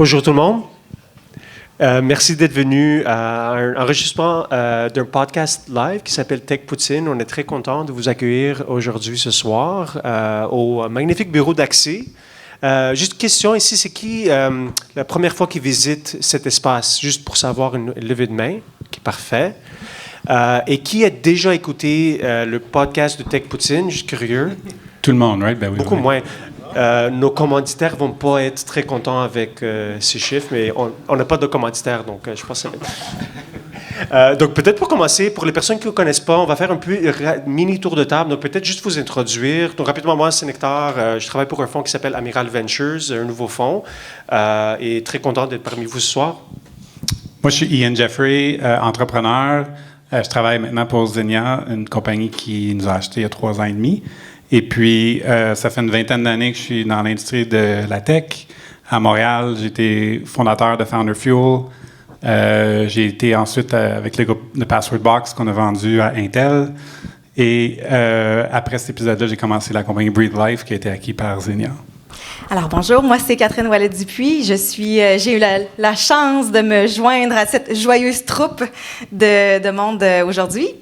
Bonjour tout le monde. Merci d'être venu à un enregistrement d'un podcast live qui s'appelle Tech Poutine. On est très content de vous accueillir aujourd'hui ce soir au magnifique bureau d'Axé. Juste une question ici, c'est qui la première fois qui visite cet espace? Juste pour savoir une levée de main, qui est parfait. Et qui a déjà écouté le podcast de Tech Poutine? Juste curieux. Tout le monde, right? Ben oui, Beaucoup oui. moins. Nos commanditaires vont pas être très contents avec ces chiffres, mais on n'a pas de commanditaires, donc je pense que donc peut-être pour commencer, pour les personnes qui ne connaissent pas, on va faire un peu mini tour de table, donc peut-être juste vous introduire. Donc rapidement, moi c'est Nectar, je travaille pour un fonds qui s'appelle Amiral Ventures, un nouveau fonds, et très content d'être parmi vous ce soir. Moi, je suis Ian Jeffrey, entrepreneur. Je travaille maintenant pour Xenia, une compagnie qui nous a acheté il y a 3 ans et demi. Et puis, ça fait une 20aine d'années que je suis dans l'industrie de la tech. À Montréal, j'ai été fondateur de Founder Fuel. J'ai été ensuite avec le groupe de Password Box qu'on a vendu à Intel. Et après cet épisode-là, j'ai commencé la compagnie Breathe Life qui a été acquise par Xenia. Alors bonjour, moi c'est Catherine Ouellet-Dupuis. J'ai eu la chance de me joindre à cette joyeuse troupe de monde aujourd'hui.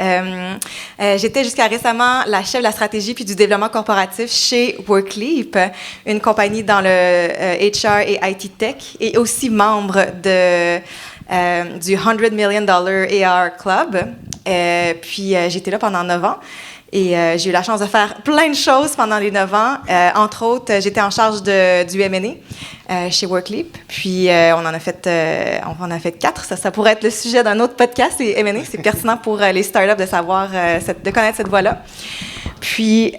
J'étais jusqu'à récemment la chef de la stratégie puis du développement corporatif chez Workleap, une compagnie dans le HR et IT Tech, et aussi membre du $100 million AR Club. Puis j'étais là pendant 9 ans. Et j'ai eu la chance de faire plein de choses pendant les 9 ans. Entre autres, j'étais en charge du M&A chez Workleap. Puis on en a fait 4. Ça pourrait être le sujet d'un autre podcast, les M&A. C'est pertinent pour les startups de savoir, de connaître cette voie-là. Puis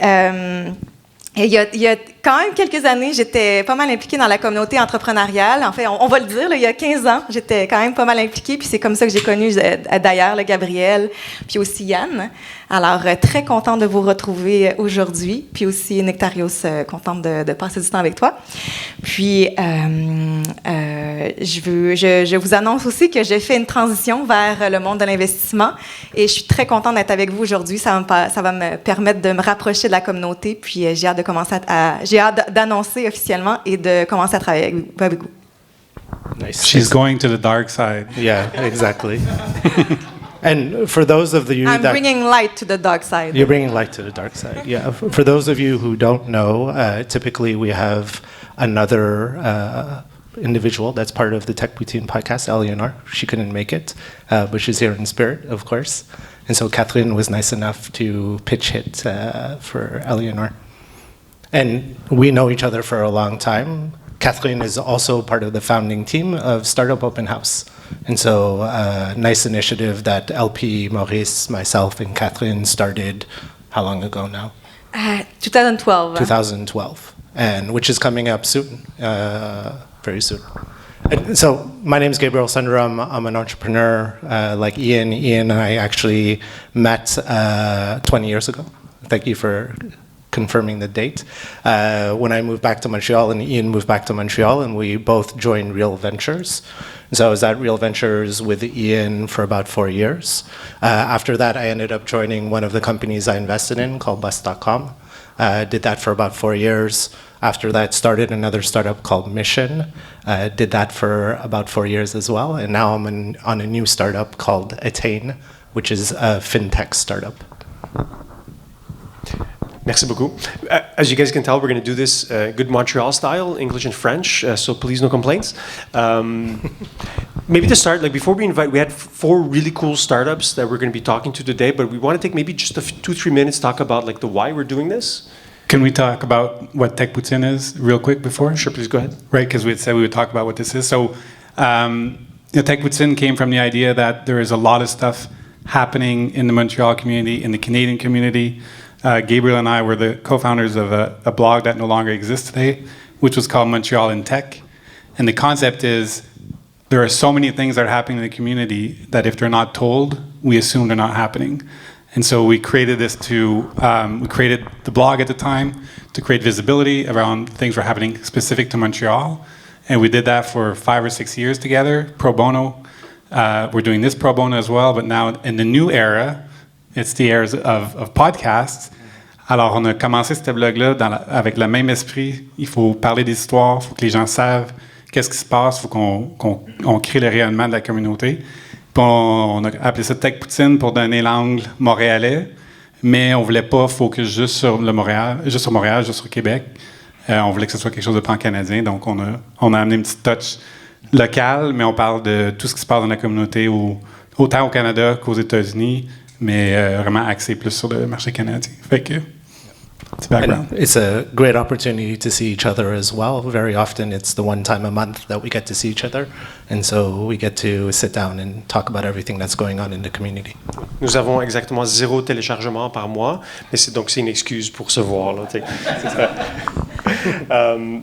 il y a quand même quelques années, j'étais pas mal impliquée dans la communauté entrepreneuriale. En fait, on va le dire, là, il y a 15 ans, j'étais quand même pas mal impliquée. Puis c'est comme ça que j'ai connu d'ailleurs Gabriel, puis aussi Yann. Alors, très contente de vous retrouver aujourd'hui. Puis aussi, Nectarios, contente de passer du temps avec toi. Puis, je vous annonce aussi que j'ai fait une transition vers le monde de l'investissement. Et je suis très contente d'être avec vous aujourd'hui. Ça va me permettre de me rapprocher de la communauté. Puis, j'ai hâte d'annoncer officiellement et de commencer à travailler avec vous. Nice. She's going to the dark side. Yeah, exactly. And for those of you I'm bringing light to the dark side. You're bringing light to the dark side. Yeah. For those of you who don't know, typically we have another individual that's part of the Tech Poutine podcast, Eleanor. She couldn't make it, but she's here in spirit, of course. And so Catherine was nice enough to pitch hit for Eleanor. And we know each other for a long time. Catherine is also part of the founding team of Startup Open House. And so, nice initiative that LP, Maurice, myself, and Catherine started how long ago now? 2012. 2012, and which is coming up soon, very soon. And so, my name is Gabriel Sundaram. I'm an entrepreneur like Ian. Ian and I actually met 20 years ago. Thank you for confirming the date. When I moved back to Montreal and Ian moved back to Montreal, and we both joined Real Ventures. So I was at Real Ventures with Ian for about 4 years. After that, I ended up joining one of the companies I invested in called Bus.com. Did that for about 4 years. After that, started another startup called Mission. Did that for about 4 years as well. And now I'm on a new startup called Attain, which is a fintech startup. Merci beaucoup. As you guys can tell, we're going to do this good Montreal style, English and French, so please no complaints. Maybe to start, like before we had 4 really cool startups that we're going to be talking to today, but we want to take maybe just 2-3 minutes to talk about like the why we're doing this. Can we talk about what Tech Poutine is real quick before? Sure, please go ahead. Right, because we had said we would talk about what this is. So, Tech Poutine came from the idea that there is a lot of stuff happening in the Montreal community, in the Canadian community. Gabriel and I were the co-founders of a blog that no longer exists today, which was called Montreal in Tech. And the concept is there are so many things that are happening in the community that if they're not told, we assume they're not happening. And so we created we created the blog at the time to create visibility around things that were happening specific to Montreal. And we did that for 5 or 6 years together, pro bono. We're doing this pro bono as well, but now in the new era, it's the era of podcasts. Alors, on a commencé ce blog-là avec le même esprit. Il faut parler des histoires, il faut que les gens savent qu'est-ce qui se passe, il faut qu'on crée le rayonnement de la communauté. Puis on a appelé ça Tech Poutine pour donner l'angle montréalais, mais on voulait pas focus juste sur Montréal, juste sur Québec. On voulait que ce soit quelque chose de pan-canadien, donc on a amené une petite touch locale, mais on parle de tout ce qui se passe dans la communauté, autant au Canada qu'aux États-Unis, mais vraiment axé plus sur le marché canadien. Fait que, petit background. And it's a great opportunity to see each other as well. Very often it's the one time a month that we get to see each other. And so we get to sit down and talk about everything that's going on in the community. Nous avons exactement 0 téléchargement par mois, mais c'est une excuse pour se voir. Là,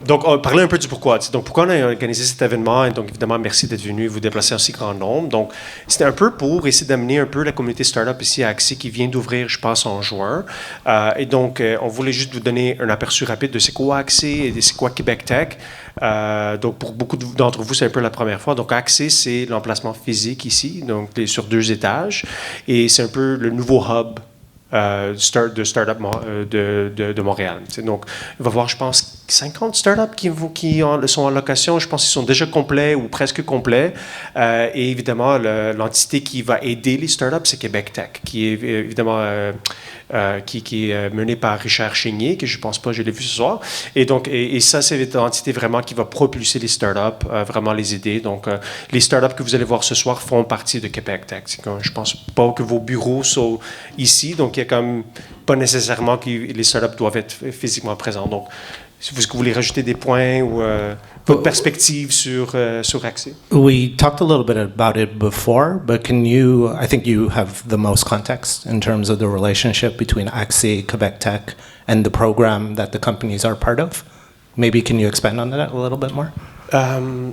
donc, on parlait un peu du pourquoi. Donc, pourquoi on a organisé cet événement? Et donc, évidemment, merci d'être venu vous déplacer en si grand nombre. Donc, c'était un peu pour essayer d'amener un peu la communauté startup ici à Axé qui vient d'ouvrir, je pense, en juin. Et donc, on voulait juste vous donner un aperçu rapide de c'est quoi Axé et c'est quoi Québec Tech. Donc, pour beaucoup d'entre vous, c'est un peu la première fois. Donc, Axé, c'est l'emplacement physique ici, donc sur 2 étages. Et c'est un peu le nouveau hub de start-up de Montréal. Donc, il va y avoir, je pense, 50 start-up qui sont en location. Je pense qu'ils sont déjà complets ou presque complets. Et évidemment, l'entité qui va aider les start-up, c'est Québec Tech, qui est évidemment qui est menée par Richard Chénier, que je ne pense pas, je l'ai vu ce soir. Et donc, et ça, c'est l'entité vraiment qui va propulser les start-up, vraiment les aider. Donc, les start-up que vous allez voir ce soir font partie de Québec Tech. Je ne pense pas que vos bureaux sont ici, donc il n'y a comme pas nécessairement que les start-up doivent être physiquement présents. Donc, est-ce que vous voulez rajouter des points ou votre perspective sur Axé? We talked a little bit about it before, but I think you have the most context in terms of the relationship between Axé, Quebec Tech, and the program that the companies are part of. Maybe can you expand on that a little bit more?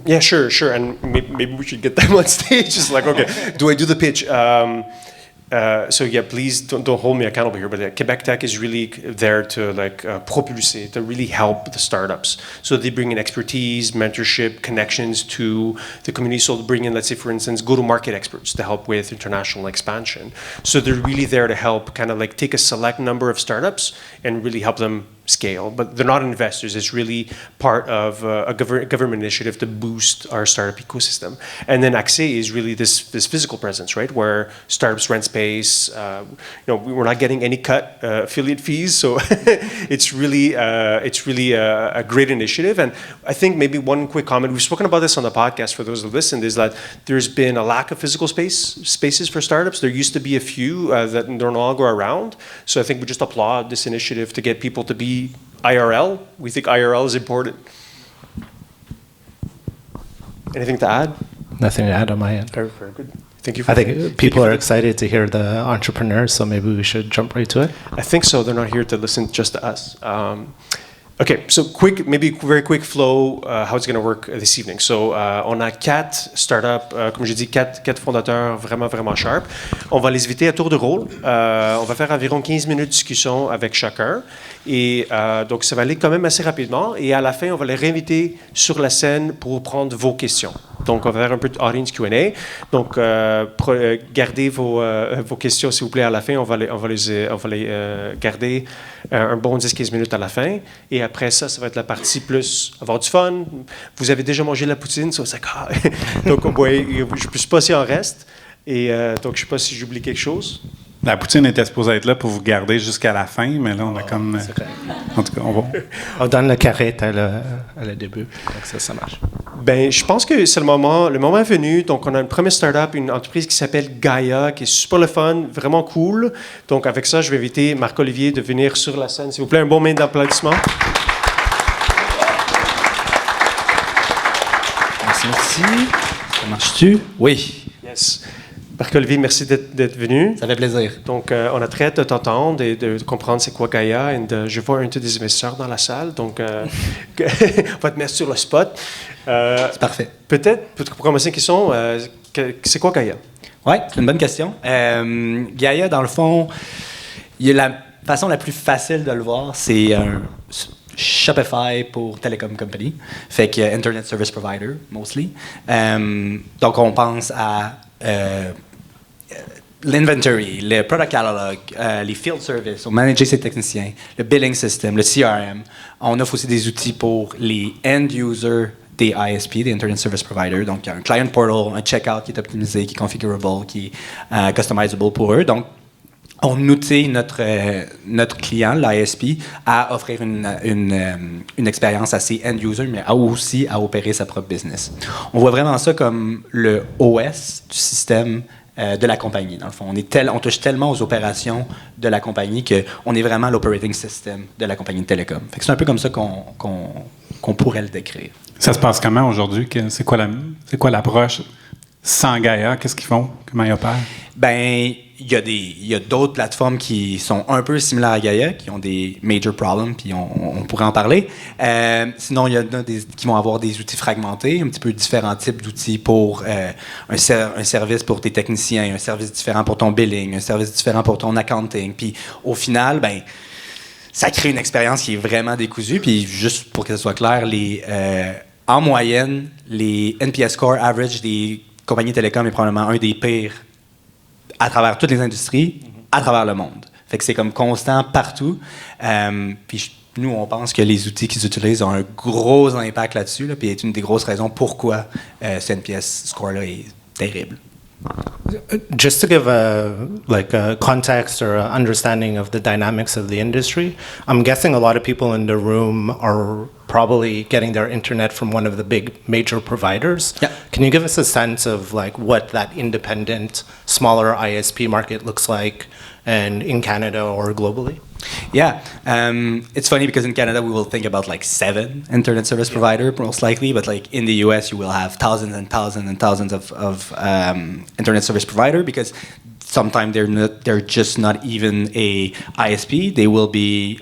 Yeah, sure. And maybe we should get them on stage. Just like, okay, do I do the pitch? So yeah, please don't hold me accountable here, but Quebec Tech is really there to propulse, to really help the startups. So they bring in expertise, mentorship, connections to the community. So they bring in, let's say, for instance, go-to-market experts to help with international expansion. So they're really there to help kind of like take a select number of startups and really help them scale, but they're not investors. It's really part of a government initiative to boost our startup ecosystem. And then Axé is really this physical presence, right, where startups rent space. We're not getting any cut affiliate fees, so it's really a great initiative. And I think maybe one quick comment. We've spoken about this on the podcast for those who listened. Is that there's been a lack of physical spaces for startups. There used to be a few that they're no longer around. So I think we just applaud this initiative to get people to be IRL. We think IRL is important. Anything to add? Nothing to add on my end. Very good. Thank you. I think people are excited to hear the entrepreneurs, so maybe we should jump right to it. I think so. They're not here to listen just to us. Okay, so very quick flow, how it's going to work this evening. So, on a 4 startups, comme j'ai dit, 4 fondateurs vraiment, vraiment sharp. On va les inviter à tour de rôle. On va faire environ 15 minutes de discussion avec chacun. Et donc, ça va aller quand même assez rapidement. Et à la fin, on va les réinviter sur la scène pour prendre vos questions. Donc, on va faire un peu d'audience Q&A. Donc, gardez vos questions, s'il vous plaît, à la fin. On va les garder un bon 10-15 minutes à la fin. Et après ça va être la partie plus avoir du fun. Vous avez déjà mangé la poutine, ça, c'est donc, je ne sais pas s'il en reste. Et donc, je ne sais pas si j'oublie quelque chose. La poutine était supposée être là pour vous garder jusqu'à la fin, mais là, on a comme... en tout cas, on donne le carré à le début, donc ça marche. Ben, je pense que c'est le moment est venu. Donc, on a une première startup, une entreprise qui s'appelle Gaia, qui est super le fun, vraiment cool. Donc, avec ça, je vais inviter Marc-Olivier de venir sur la scène. S'il vous plaît, un bon main d'applaudissement. Merci. Ça marche-tu? Oui. Yes. Marc-Olivier, merci d'être venu. Ça fait plaisir. Donc, on a très hâte de t'entendre et de comprendre c'est quoi Gaia. Et je vois un des investisseurs dans la salle, donc on va te mettre sur le spot. C'est parfait. Peut-être, pour commencer une question, c'est quoi Gaia? Oui, c'est une bonne question. Gaia, dans le fond, la façon la plus facile de le voir, c'est un Shopify pour Telecom Company, fait que Internet Service Provider, mostly. Donc, on pense à l'inventory, le product catalog, les field services, on manage ses techniciens, le billing system, le CRM. On offre aussi des outils pour les end users des ISP, des Internet Service Providers. Donc, il y a un client portal, un checkout qui est optimisé, qui est configurable, qui est customizable pour eux. Donc, on outille notre client, l'ISP, à offrir une expérience assez end-user, mais aussi à opérer sa propre business. On voit vraiment ça comme le OS du système de la compagnie. Dans le fond, on touche tellement aux opérations de la compagnie qu'on est vraiment l'operating system de la compagnie de télécom. Fait que c'est un peu comme ça qu'on pourrait le décrire. Ça se passe comment aujourd'hui? C'est quoi l'approche sans Gaia? Qu'est-ce qu'ils font? Comment ils opèrent? Ben, il y a d'autres plateformes qui sont un peu similaires à Gaia, qui ont des major problems, puis on pourrait en parler. Sinon, il y en a qui vont avoir des outils fragmentés, un petit peu différents types d'outils pour un service pour tes techniciens, un service différent pour ton billing, un service différent pour ton accounting. Puis au final, ben, ça crée une expérience qui est vraiment décousue. Puis juste pour que ce soit clair, en moyenne, les NPS score average des compagnies télécom est probablement un des pires à travers toutes les industries, à travers le monde. Fait que c'est comme constant partout. Puis nous, on pense que les outils qu'ils utilisent ont un gros impact là-dessus, puis c'est une des grosses raisons pourquoi ce NPS score-là est terrible. Just to give a context or a understanding of the dynamics of the industry, I'm guessing a lot of people in the room are probably getting their internet from one of the big major providers. Yeah. Can you give us a sense of like what that independent, smaller ISP market looks like, and in Canada or globally? Yeah, it's funny because in Canada we will think about like 7 internet service provider most likely, but like in the US you will have thousands and thousands and thousands of internet service provider because sometimes they're just not even a ISP. They will be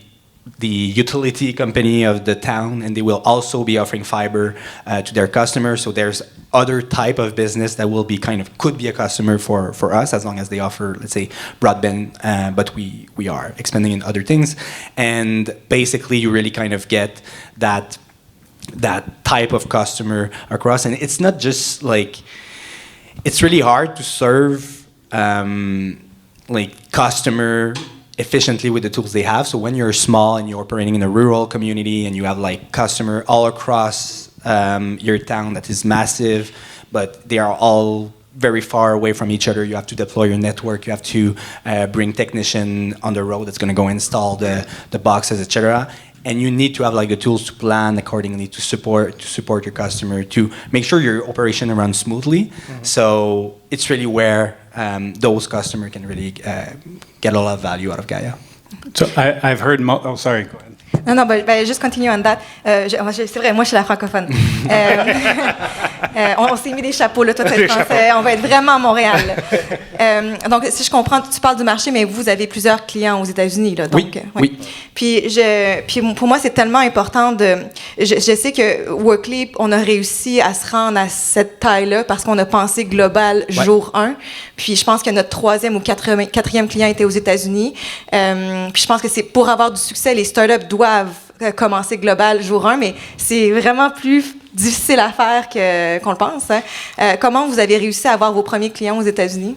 the utility company of the town, and they will also be offering fiber to their customers. So there's other type of business that will be could be a customer for us as long as they offer, let's say, broadband. But we are expanding in other things, and basically you really kind of get that type of customer across. And it's not just like it's really hard to serve customer efficiently with the tools they have. So when you're small and you're operating in a rural community and you have like customer all across your town that is massive, but they are all very far away from each other. You have to deploy your network. You have to bring technician on the road that's going to go install the boxes, etc. And you need to have like the tools to plan accordingly to support your customer, to make sure your operation runs smoothly. Mm-hmm. So it's really where those customers can really get a lot of value out of Gaia. So I've heard. Oh, sorry. Go ahead. Non, juste continue on that. C'est vrai, moi, je suis la francophone. On s'est mis des chapeaux, là, toi, tu es français. On va être vraiment à Montréal. Donc, si je comprends, tu parles du marché, mais vous avez plusieurs clients aux États-Unis, là. Donc, oui. Puis pour moi, c'est tellement important de... Je sais que Workly, on a réussi à se rendre à cette taille-là parce qu'on a pensé global jour 1. Puis je pense que notre 3e ou 4e client était aux États-Unis. Puis je pense que c'est pour avoir du succès, les startups doivent commencer global jour 1, mais c'est vraiment plus difficile à faire qu'on le pense. Hein. Comment vous avez réussi à avoir vos premiers clients aux États-Unis?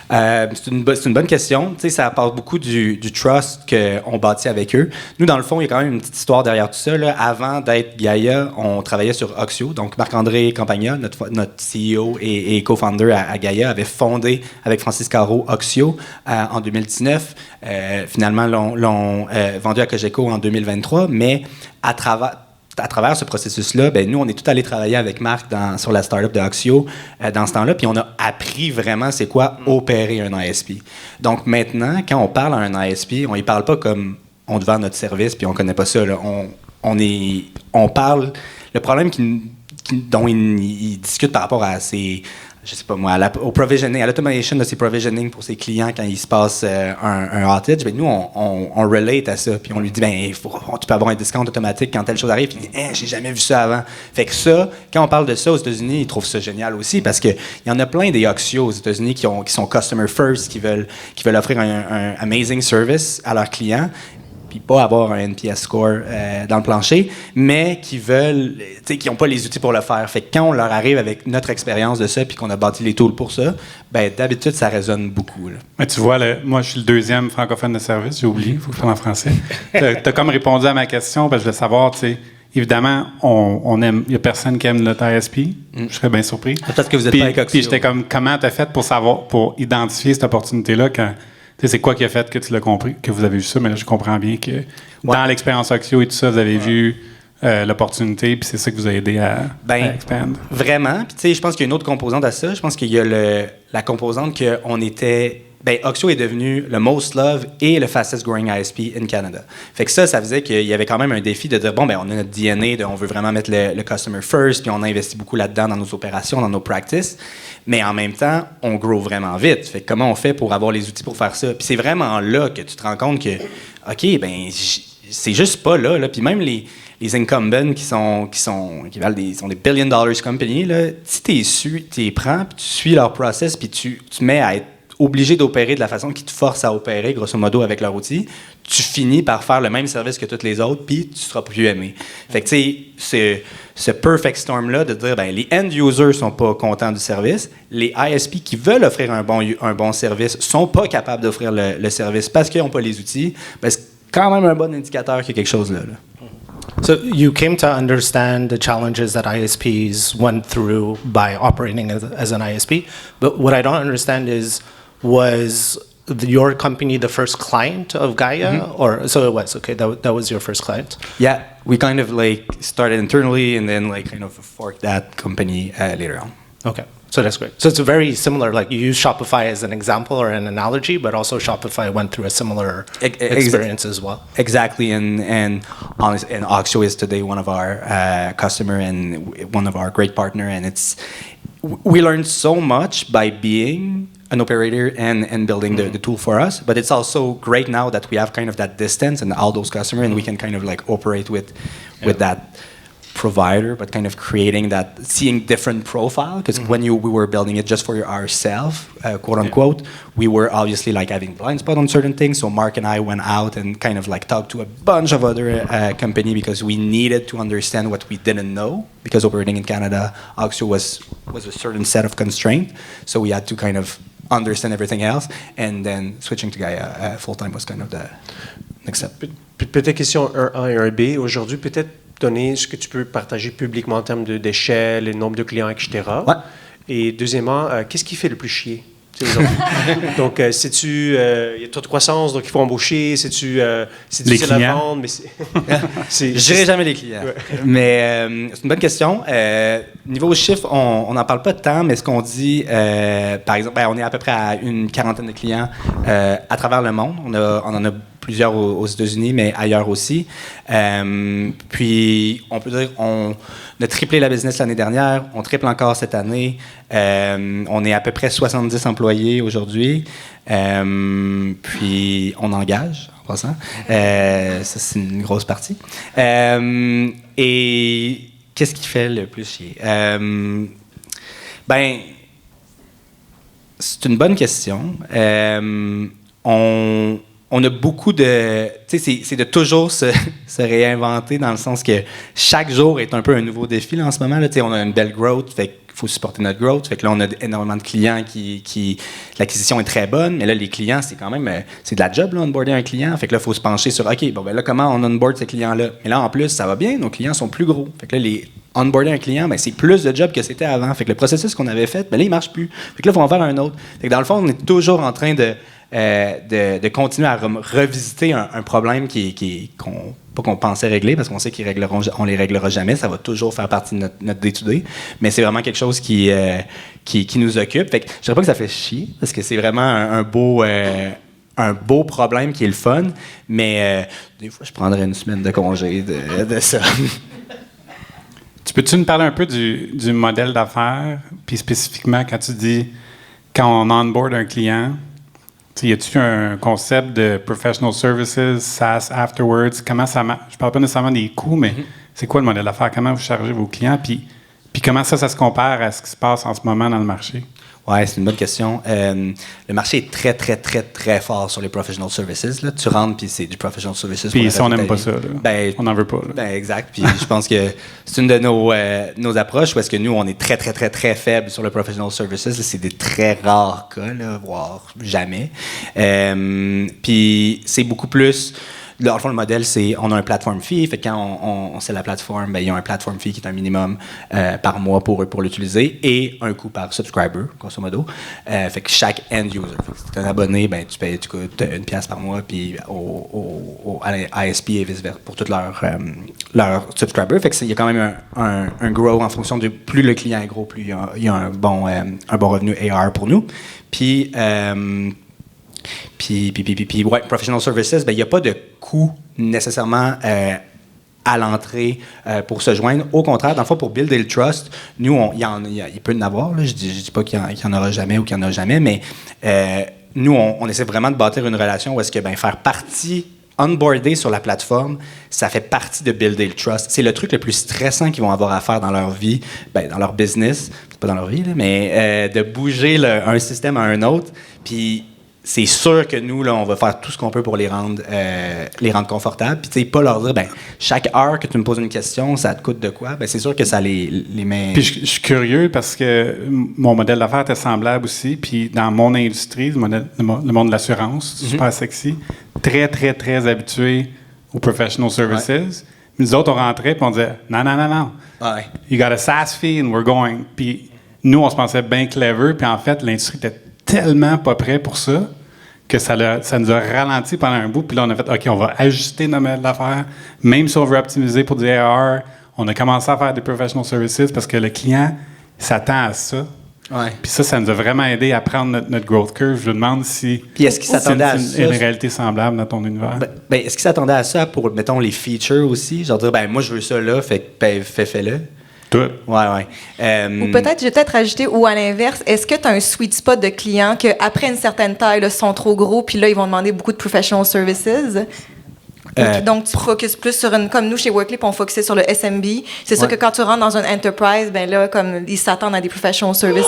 C'est une bonne question. Tu sais, ça parle beaucoup du trust qu'on bâtit avec eux. Nous, dans le fond, il y a quand même une petite histoire derrière tout ça. Là. Avant d'être Gaia, on travaillait sur Oxio. Donc, Marc-André Campagna, notre CEO et co-founder à Gaia, avait fondé avec Francis Caro Oxio en 2019. Finalement, l'ont vendu à Cogeco en 2023. Mais à travers ce processus-là, ben, nous, on est tout allés travailler avec Marc sur la startup de Oxio dans ce temps-là, puis on a appris vraiment c'est quoi opérer un ISP. Donc maintenant, quand on parle à un ISP, on y parle pas comme on te vend notre service, puis on connaît pas ça. Là. On parle... Le problème dont ils discutent par rapport à ces... Je sais pas moi, au provisioning, à l'automation de ces provisioning pour ses clients quand il se passe un outage, ben nous, on relate à ça. Puis on lui dit, tu peux avoir un discount automatique quand telle chose arrive. Puis il dit, j'ai jamais vu ça avant. Fait que ça, quand on parle de ça aux États-Unis, ils trouvent ça génial aussi parce qu'il y en a plein des Oxio aux États-Unis qui sont customer first, qui veulent offrir un amazing service à leurs clients. Puis pas avoir un NPS score dans le plancher, mais qui n'ont pas les outils pour le faire. Fait que quand on leur arrive avec notre expérience de ça, puis qu'on a bâti les tools pour ça, ben d'habitude, ça résonne beaucoup. Là. Mais tu vois, moi, je suis le 2e francophone de service, j'ai oublié, il faut que je parle en français. Tu as comme répondu à ma question, parce que je voulais savoir, tu sais, évidemment, on aime, il n'y a personne qui aime notre ISP. Je serais bien surpris. Peut-être que vous êtes Puis- pas avec Oxio. Puis j'étais comme, comment tu as fait pour identifier cette opportunité-là quand. Tu sais, c'est quoi qui a fait que tu l'as compris, que vous avez vu ça, mais là, je comprends bien que dans l'expérience Oxio et tout ça, vous avez vu l'opportunité, puis c'est ça qui vous a aidé à expand. Vraiment. Puis, tu sais, je pense qu'il y a une autre composante à ça. Je pense qu'il y a la composante qu'on était. Ben, Oxio est devenu le most loved et le fastest growing ISP in Canada. Fait que ça faisait qu'il y avait quand même un défi de dire, bon, ben, on a notre DNA, on veut vraiment mettre le customer first, puis on a investi beaucoup là-dedans dans nos opérations, dans nos practices. Mais en même temps, on grow vraiment vite. Fait que comment on fait pour avoir les outils pour faire ça? Puis c'est vraiment là que tu te rends compte que, OK, ben, c'est juste pas là. Puis même les incumbents qui sont des billion dollars company, là, si tu les prends, puis tu suis leur process, puis tu mets à être obligé d'opérer de la façon qui te force à opérer, grosso modo, avec leur outil, tu finis par faire le même service que tous les autres, puis tu seras plus aimé. Fait que, tu sais, ce perfect storm-là de dire, ben, les end-users sont pas contents du service, les ISP qui veulent offrir un bon service sont pas capables d'offrir le service parce qu'ils n'ont pas les outils, ben, c'est quand même un bon indicateur qu'il y a quelque chose là. So you came to understand the challenges that ISPs went through by operating as an ISP, but what I don't understand is, was your company the first client of Gaia? Or so it was, okay, that was your first client? Yeah, we kind of like started internally and then like kind of forked that company later on. Okay, so that's great. So it's very similar, like you use Shopify as an example or an analogy, but also Shopify went through a similar experience as well. Exactly, and Oxio is today one of our customer and one of our great partner, and we learned so much by being an operator and building the tool for us, but it's also great now that we have kind of that distance and all those customers, and we can kind of like operate with that provider, but kind of seeing different profile, because when we were building it just for ourselves, quote unquote, we were obviously like having blind spot on certain things, so Mark and I went out and kind of like talked to a bunch of other company because we needed to understand what we didn't know, because operating in Canada, Oxio was a certain set of constraints, so we had to kind of understand everything else, and then switching to Gaia full-time was kind of the next step. Peut-être question 1A et 1B. Aujourd'hui, peut-être donner ce que tu peux partager publiquement en termes d'échelle, le nombre de clients, etc. Ouais. Et deuxièmement, qu'est-ce qui fait le plus chier? Donc, c'est-tu, il y a trop de croissance, donc il faut embaucher, c'est-tu difficile à vendre, mais je dirais jamais les clients. Ouais. Mais c'est une bonne question. Niveau chiffre, on n'en parle pas tant, mais ce qu'on dit, par exemple, on est à peu près à une quarantaine de clients à travers le monde. On en a plusieurs aux États-Unis, mais ailleurs aussi. Puis, on peut dire on a triplé la business l'année dernière, on triple encore cette année. On est à peu près 70 employés aujourd'hui. Puis, on engage, en passant. Ça, c'est une grosse partie. Et qu'est-ce qui fait le plus chier? Ben, c'est une bonne question. On a beaucoup de... Tu sais, c'est de toujours se réinventer dans le sens que chaque jour est un peu un nouveau défi là, en ce moment. Là. Tu sais, on a une belle growth, fait qu'il faut supporter notre growth. Fait que là, on a énormément de clients qui l'acquisition est très bonne, mais là, les clients, c'est quand même... c'est de la job, là, onboarder un client. Fait que là, il faut se pencher sur, OK, bon, ben là, comment on onboard ces clients-là? Mais là, en plus, ça va bien, nos clients sont plus gros. Fait que là, onboarder un client, ben, c'est plus de job que c'était avant. Fait que le processus qu'on avait fait, ben là, il marche plus. Fait que là, il faut en faire un autre. Fait que dans le fond, on est toujours en train de continuer à revisiter un problème pas qu'on pensait régler, parce qu'on sait on les réglera jamais, ça va toujours faire partie de notre day-to-day, mais c'est vraiment quelque chose qui nous occupe. Fait que je dirais pas que ça fait chier, parce que c'est vraiment un beau problème qui est le fun, mais des fois, je prendrais une semaine de congé de ça. Tu peux-tu nous parler un peu du modèle d'affaires, puis spécifiquement quand tu dis, quand on onboard un client, y a-t-il un concept de professional services, SaaS afterwards? Comment ça marche? Je parle pas nécessairement des coûts, mais c'est quoi le modèle d'affaires? Comment vous chargez vos clients? Puis comment ça se compare à ce qui se passe en ce moment dans le marché? Oui, c'est une bonne question. Le marché est très, très, très, très fort sur les professional services. Là. Tu rentres, puis c'est du professional services. Puis si on n'aime pas ça, là, on n'en veut pas. Exact. Puis je pense que c'est une de nos approches où est-ce que nous, on est très, très, très, très faible sur le professional services. Là, c'est des très rares cas, là, voire jamais. Puis c'est beaucoup plus Dans le fond, le modèle, c'est on a un platform fee. Fait que quand on sait la plateforme, ben, il y a un platform fee qui est un minimum par mois pour eux pour l'utiliser et un coût par subscriber, grosso modo. Fait que chaque end user. Si tu es un abonné, ben, tu payes coûtes $1 par mois, puis à ISP et vice-versa pour tous leurs subscribers. Fait que il y a quand même un grow en fonction de plus le client est gros, plus il y a un bon revenu AR pour nous. Puis ouais, professional services, ben il n'y a pas de coût nécessairement à l'entrée pour se joindre. Au contraire, dans le fond, pour builder le trust, nous, il peut y en avoir. Là, je dis pas qu'il y en aura jamais ou qu'il n'y en a jamais, mais nous, on essaie vraiment de bâtir une relation où est-ce que faire partie, onboarder sur la plateforme, ça fait partie de builder le trust. C'est le truc le plus stressant qu'ils vont avoir à faire dans leur vie, dans leur business, c'est pas dans leur vie, là, mais de bouger un système à un autre. Puis c'est sûr que nous, là, on va faire tout ce qu'on peut pour les rendre confortables. Puis, tu sais, pas leur dire, chaque heure que tu me poses une question, ça te coûte de quoi? C'est sûr que ça les met. Puis, je suis curieux parce que mon modèle d'affaires était semblable aussi. Puis, dans mon industrie, le monde de l'assurance, super sexy, très, très, très habitué aux professional services. Ouais. Nous autres, on rentrait puis on disait, non. Ouais. You got a SaaS fee and we're going. Puis, nous, on se pensait bien clever. Puis, en fait, l'industrie était tellement pas prêt pour ça que ça nous a ralenti pendant un bout. Puis là, on a fait, OK, on va ajuster notre modèle d'affaires. Même si on veut optimiser pour du AR, on a commencé à faire des professional services parce que le client s'attend à ça. Ouais. Puis ça nous a vraiment aidé à prendre notre growth curve. Je me demande si puis est-ce qu'il s'attendait à ça? Une réalité semblable dans ton univers. Est-ce qu'il s'attendait à ça pour, mettons, les features aussi? Genre dire, moi, je veux ça là, fais-le. Tout. Ouais. Ou peut-être, je vais peut-être rajouter, ou à l'inverse, est-ce que tu as un sweet spot de clients qu'après une certaine taille, là, sont trop gros, puis là, ils vont demander beaucoup de professional services? Donc, tu focuses plus sur comme nous, chez Workleap, on focusait sur le SMB. C'est sûr que quand tu rentres dans une enterprise, là, comme ils s'attendent à des professional services?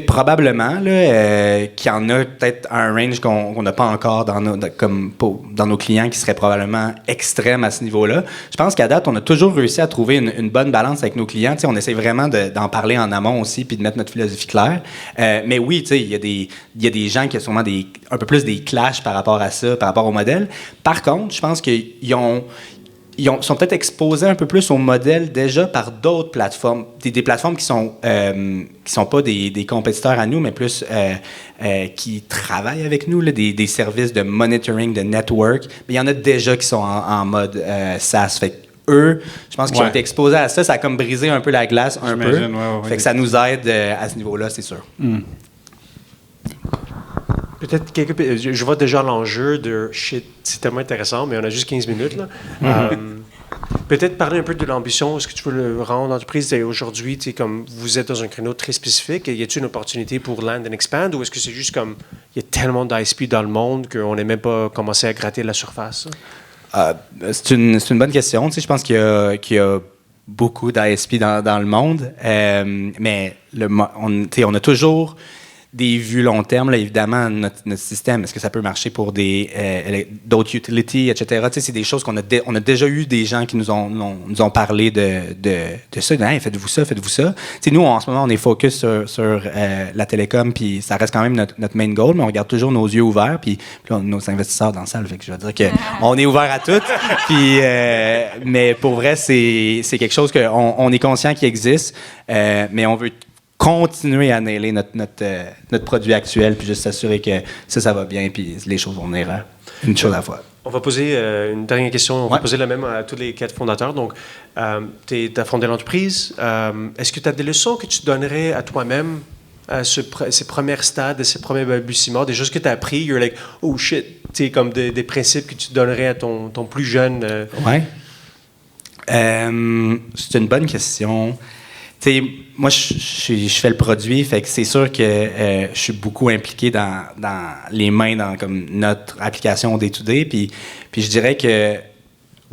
Probablement qu'il y en a peut-être un range qu'on n'a pas encore dans nos clients qui serait probablement extrême à ce niveau-là. Je pense qu'à date, on a toujours réussi à trouver une bonne balance avec nos clients. On essaie vraiment d'en parler en amont aussi puis de mettre notre philosophie claire. Mais oui, il y a des gens qui ont sûrement un peu plus des clashs par rapport à ça, par rapport au modèle. Par contre, je pense qu'ils sont peut-être exposés un peu plus au modèle déjà par d'autres plateformes, des plateformes qui sont pas des compétiteurs à nous, mais plus qui travaillent avec nous, là, des services de monitoring, de network. Mais il y en a déjà qui sont en mode SaaS. Fait eux, je pense qu'ils ont été exposés à ça. Ça a comme brisé un peu la glace, un peu. Fait que ça nous aide à ce niveau-là, c'est sûr. Peut-être je vois déjà l'enjeu de shit, c'est tellement intéressant, mais on a juste 15 minutes. Là. Peut-être parler un peu de l'ambition. Est-ce que tu veux le rendre entreprise aujourd'hui, comme vous êtes dans un créneau très spécifique, y a-t-il une opportunité pour land and expand ou est-ce que c'est juste comme il y a tellement d'ISP dans le monde qu'on n'est même pas commencé à gratter la surface? C'est une bonne question. Je pense qu'il y a beaucoup d'ISP dans le monde, mais on a toujours des vues long terme, là, évidemment, notre système, est-ce que ça peut marcher pour d'autres utilities, etc. C'est des choses qu'on a déjà eu des gens qui nous ont parlé de ça. Hey, faites-vous ça. Nous, en ce moment, on est focus sur la télécom, puis ça reste quand même notre main goal, mais on garde toujours nos yeux ouverts, puis là, nos investisseurs dans la salle, fait que je veux dire qu'on est ouvert à tout. Puis, mais pour vrai, c'est quelque chose qu'on est conscient qu'il existe, mais on veut continuer à nailer notre produit actuel, puis juste s'assurer que ça va bien, puis les choses vont venir une chose à la fois. On va poser une dernière question. On va poser la même à tous les 4 fondateurs. Donc, tu as fondé l'entreprise. Est-ce que tu as des leçons que tu donnerais à toi-même à ces premiers stades, ces premiers balbutiements, des choses que tu as appris, you're like, oh shit, comme des principes que tu donnerais à ton plus jeune? Ouais. C'est une bonne question. Moi, je fais le produit, fait que c'est sûr que je suis beaucoup impliqué dans les mains dans comme notre application day-to-day, puis je dirais que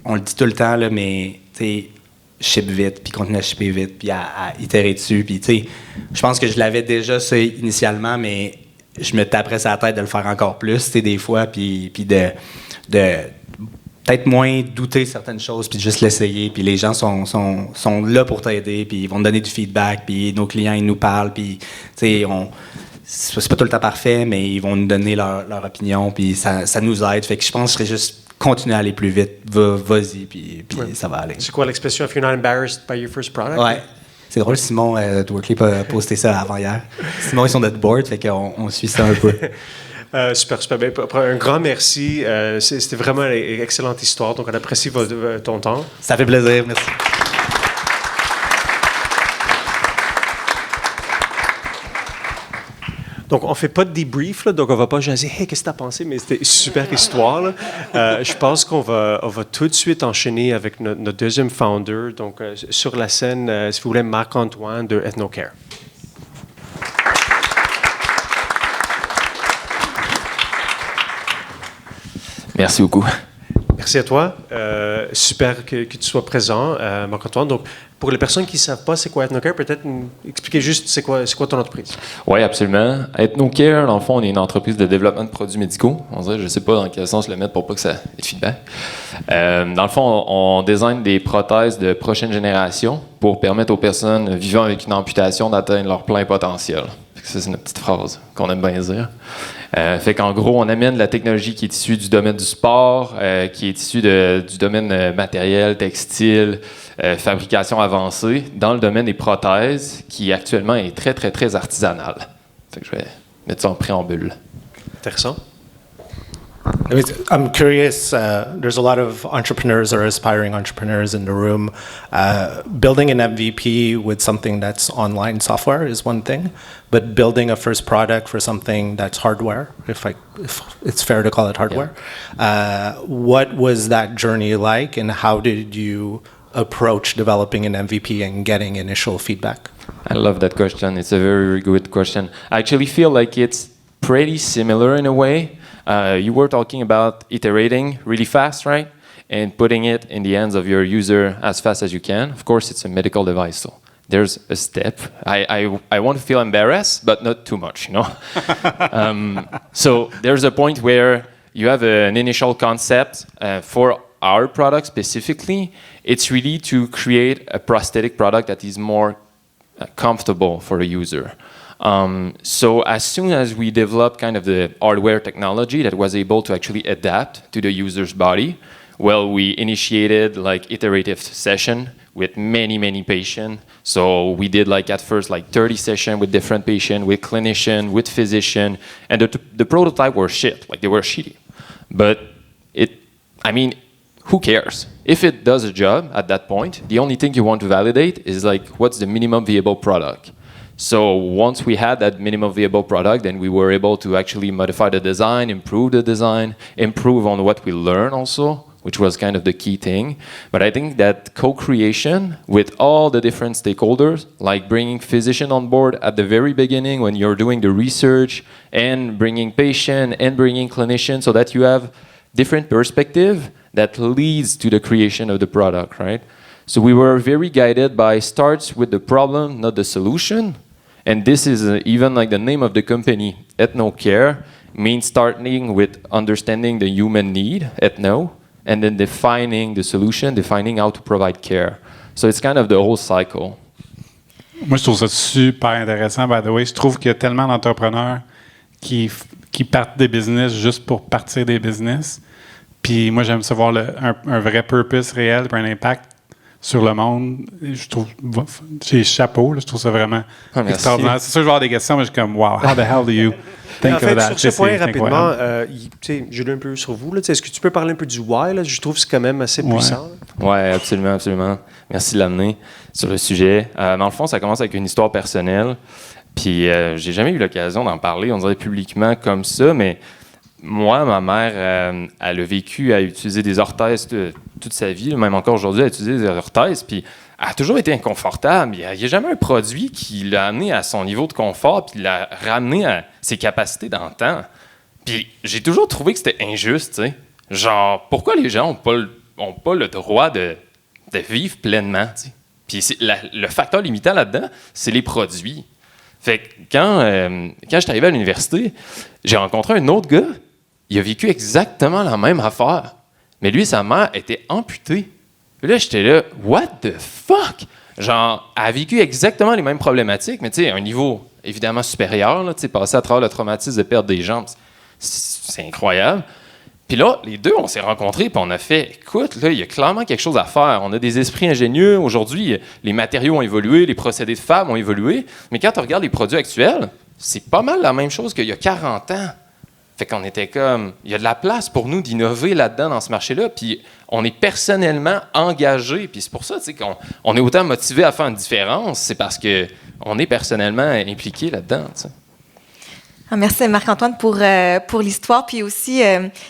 on le dit tout le temps là, mais ship vite, puis continuer à shipper vite, puis à itérer dessus, puis je pense que je l'avais déjà ça initialement, mais je me taperais sur la tête de le faire encore plus, des fois, puis de peut-être moins douter certaines choses, puis juste l'essayer. Puis les gens sont là pour t'aider, puis ils vont te donner du feedback, puis nos clients, ils nous parlent, puis c'est pas tout le temps parfait, mais ils vont nous donner leur opinion, puis ça nous aide. Fait que je pense que je serais juste continuer à aller plus vite. Vas-y, puis ça va aller. C'est quoi l'expression if you're not embarrassed by your first product? Ouais. C'est drôle, Simon de Workley a posté ça avant hier. Simon est sur notre board, fait qu'on suit ça un peu. Super, super bien. Un grand merci. C'était vraiment une excellente histoire. Donc, on apprécie ton temps. Ça fait plaisir, merci. Donc, on ne fait pas de debrief, là, donc on ne va pas jaser « Hey, qu'est-ce que tu as pensé? » Mais c'était une super histoire. Là. Je pense qu'on va tout de suite enchaîner avec notre deuxième founder. Donc, sur la scène, si vous voulez, Marc-Antoine de EthnoCare. Merci beaucoup. Merci à toi. Super que tu sois présent, Marc-Antoine. Donc, pour les personnes qui ne savent pas c'est quoi EthnoCare, peut-être expliquer juste c'est quoi ton entreprise. Oui, absolument. EthnoCare, dans le fond, on est une entreprise de développement de produits médicaux. On dirait, je ne sais pas dans quel sens le mettre pour pas que ça ait de feedback. Dans le fond, on design des prothèses de prochaine génération pour permettre aux personnes vivant avec une amputation d'atteindre leur plein potentiel. Ça, c'est une petite phrase qu'on aime bien dire. Fait qu'en gros, on amène la technologie qui est issue du domaine du sport, qui est issue du domaine matériel, textile, fabrication avancée, dans le domaine des prothèses, qui actuellement est très, très, très artisanal. Fait que je vais mettre ça en préambule. Intéressant. I'm curious, there's a lot of entrepreneurs or aspiring entrepreneurs in the room. Building an MVP with something that's online software is one thing, but building a first product for something that's hardware, if it's fair to call it hardware, what was that journey like, and how did you approach developing an MVP and getting initial feedback? I love that question. It's a very, very good question. I actually feel like it's pretty similar in a way. You were talking about iterating really fast, right? And putting it in the hands of your user as fast as you can. Of course, it's a medical device, so there's a step. I want to feel embarrassed, but not too much, you know? So there's a point where you have an initial concept for our product specifically. It's really to create a prosthetic product that is more comfortable for the user. So as soon as we developed kind of the hardware technology that was able to actually adapt to the user's body, well, we initiated like iterative session with many patients. So we did like at first like 30 sessions with different patients, with clinician, with physician, and the prototype were shit, like they were shitty. But who cares? If it does a job at that point, the only thing you want to validate is like what's the minimum viable product. So once we had that minimum viable product, then we were able to actually modify the design, improve the design, improve on what we learn also, which was kind of the key thing. But I think that co-creation with all the different stakeholders, like bringing physician on board at the very beginning when you're doing the research, and bringing patient and bringing clinician, so that you have different perspective that leads to the creation of the product, right? So we were very guided by starts with the problem, not the solution. And this is even like the name of the company, EthnoCare, means starting with understanding the human need, ethno, and then defining the solution, defining how to provide care. So it's kind of the whole cycle. Moi, je trouve ça super intéressant, by the way. Je trouve qu'il y a tellement d'entrepreneurs qui partent des business juste pour partir des business. Puis moi, j'aime savoir un vrai purpose réel, un impact sur le monde. Je trouve, j'ai chapeau, là, je trouve ça vraiment extraordinaire. C'est sûr que je vais avoir des questions, mais je suis comme, wow, how the hell do you think en of fait, that? sur ce point, rapidement, je l'ai un peu sur vous. Là, est-ce que tu peux parler un peu du why? Là? Je trouve que c'est quand même assez puissant. Oui, absolument, absolument. Merci de l'amener sur le sujet. Dans le fond, ça commence avec une histoire personnelle. Puis, j'ai jamais eu l'occasion d'en parler, on dirait publiquement comme ça, mais moi, ma mère, elle a vécu à utiliser des orthèses toute sa vie. Même encore aujourd'hui, elle utilise des orthèses. Puis, elle a toujours été inconfortable. Il n'y a jamais un produit qui l'a amené à son niveau de confort puis l'a ramené à ses capacités dans le temps. Puis, j'ai toujours trouvé que c'était injuste, tu sais. Genre, pourquoi les gens n'ont pas le droit de vivre pleinement, tu sais. Puis, le facteur limitant là-dedans, c'est les produits. Fait que quand je suis arrivé à l'université, j'ai rencontré un autre gars. Il a vécu exactement la même affaire. Mais lui, sa mère était amputée. Puis là, j'étais là, what the fuck? genre, elle a vécu exactement les mêmes problématiques, mais tu sais, à un niveau évidemment supérieur, là, tu sais, passer à travers le traumatisme de perdre des jambes, c'est incroyable. Puis là, les deux, on s'est rencontrés, puis on a fait, écoute, là, il y a clairement quelque chose à faire. On a des esprits ingénieux. Aujourd'hui, les matériaux ont évolué, les procédés de fab ont évolué. Mais quand tu regardes les produits actuels, c'est pas mal la même chose qu'il y a 40 ans. Fait qu'on était comme, il y a de la place pour nous d'innover là-dedans, dans ce marché-là. Puis on est personnellement engagés. Puis c'est pour ça, tu sais, qu'on est autant motivé à faire une différence. C'est parce qu'on est personnellement impliqué là-dedans, tu sais. Ah, merci Marc-Antoine pour l'histoire. Puis aussi,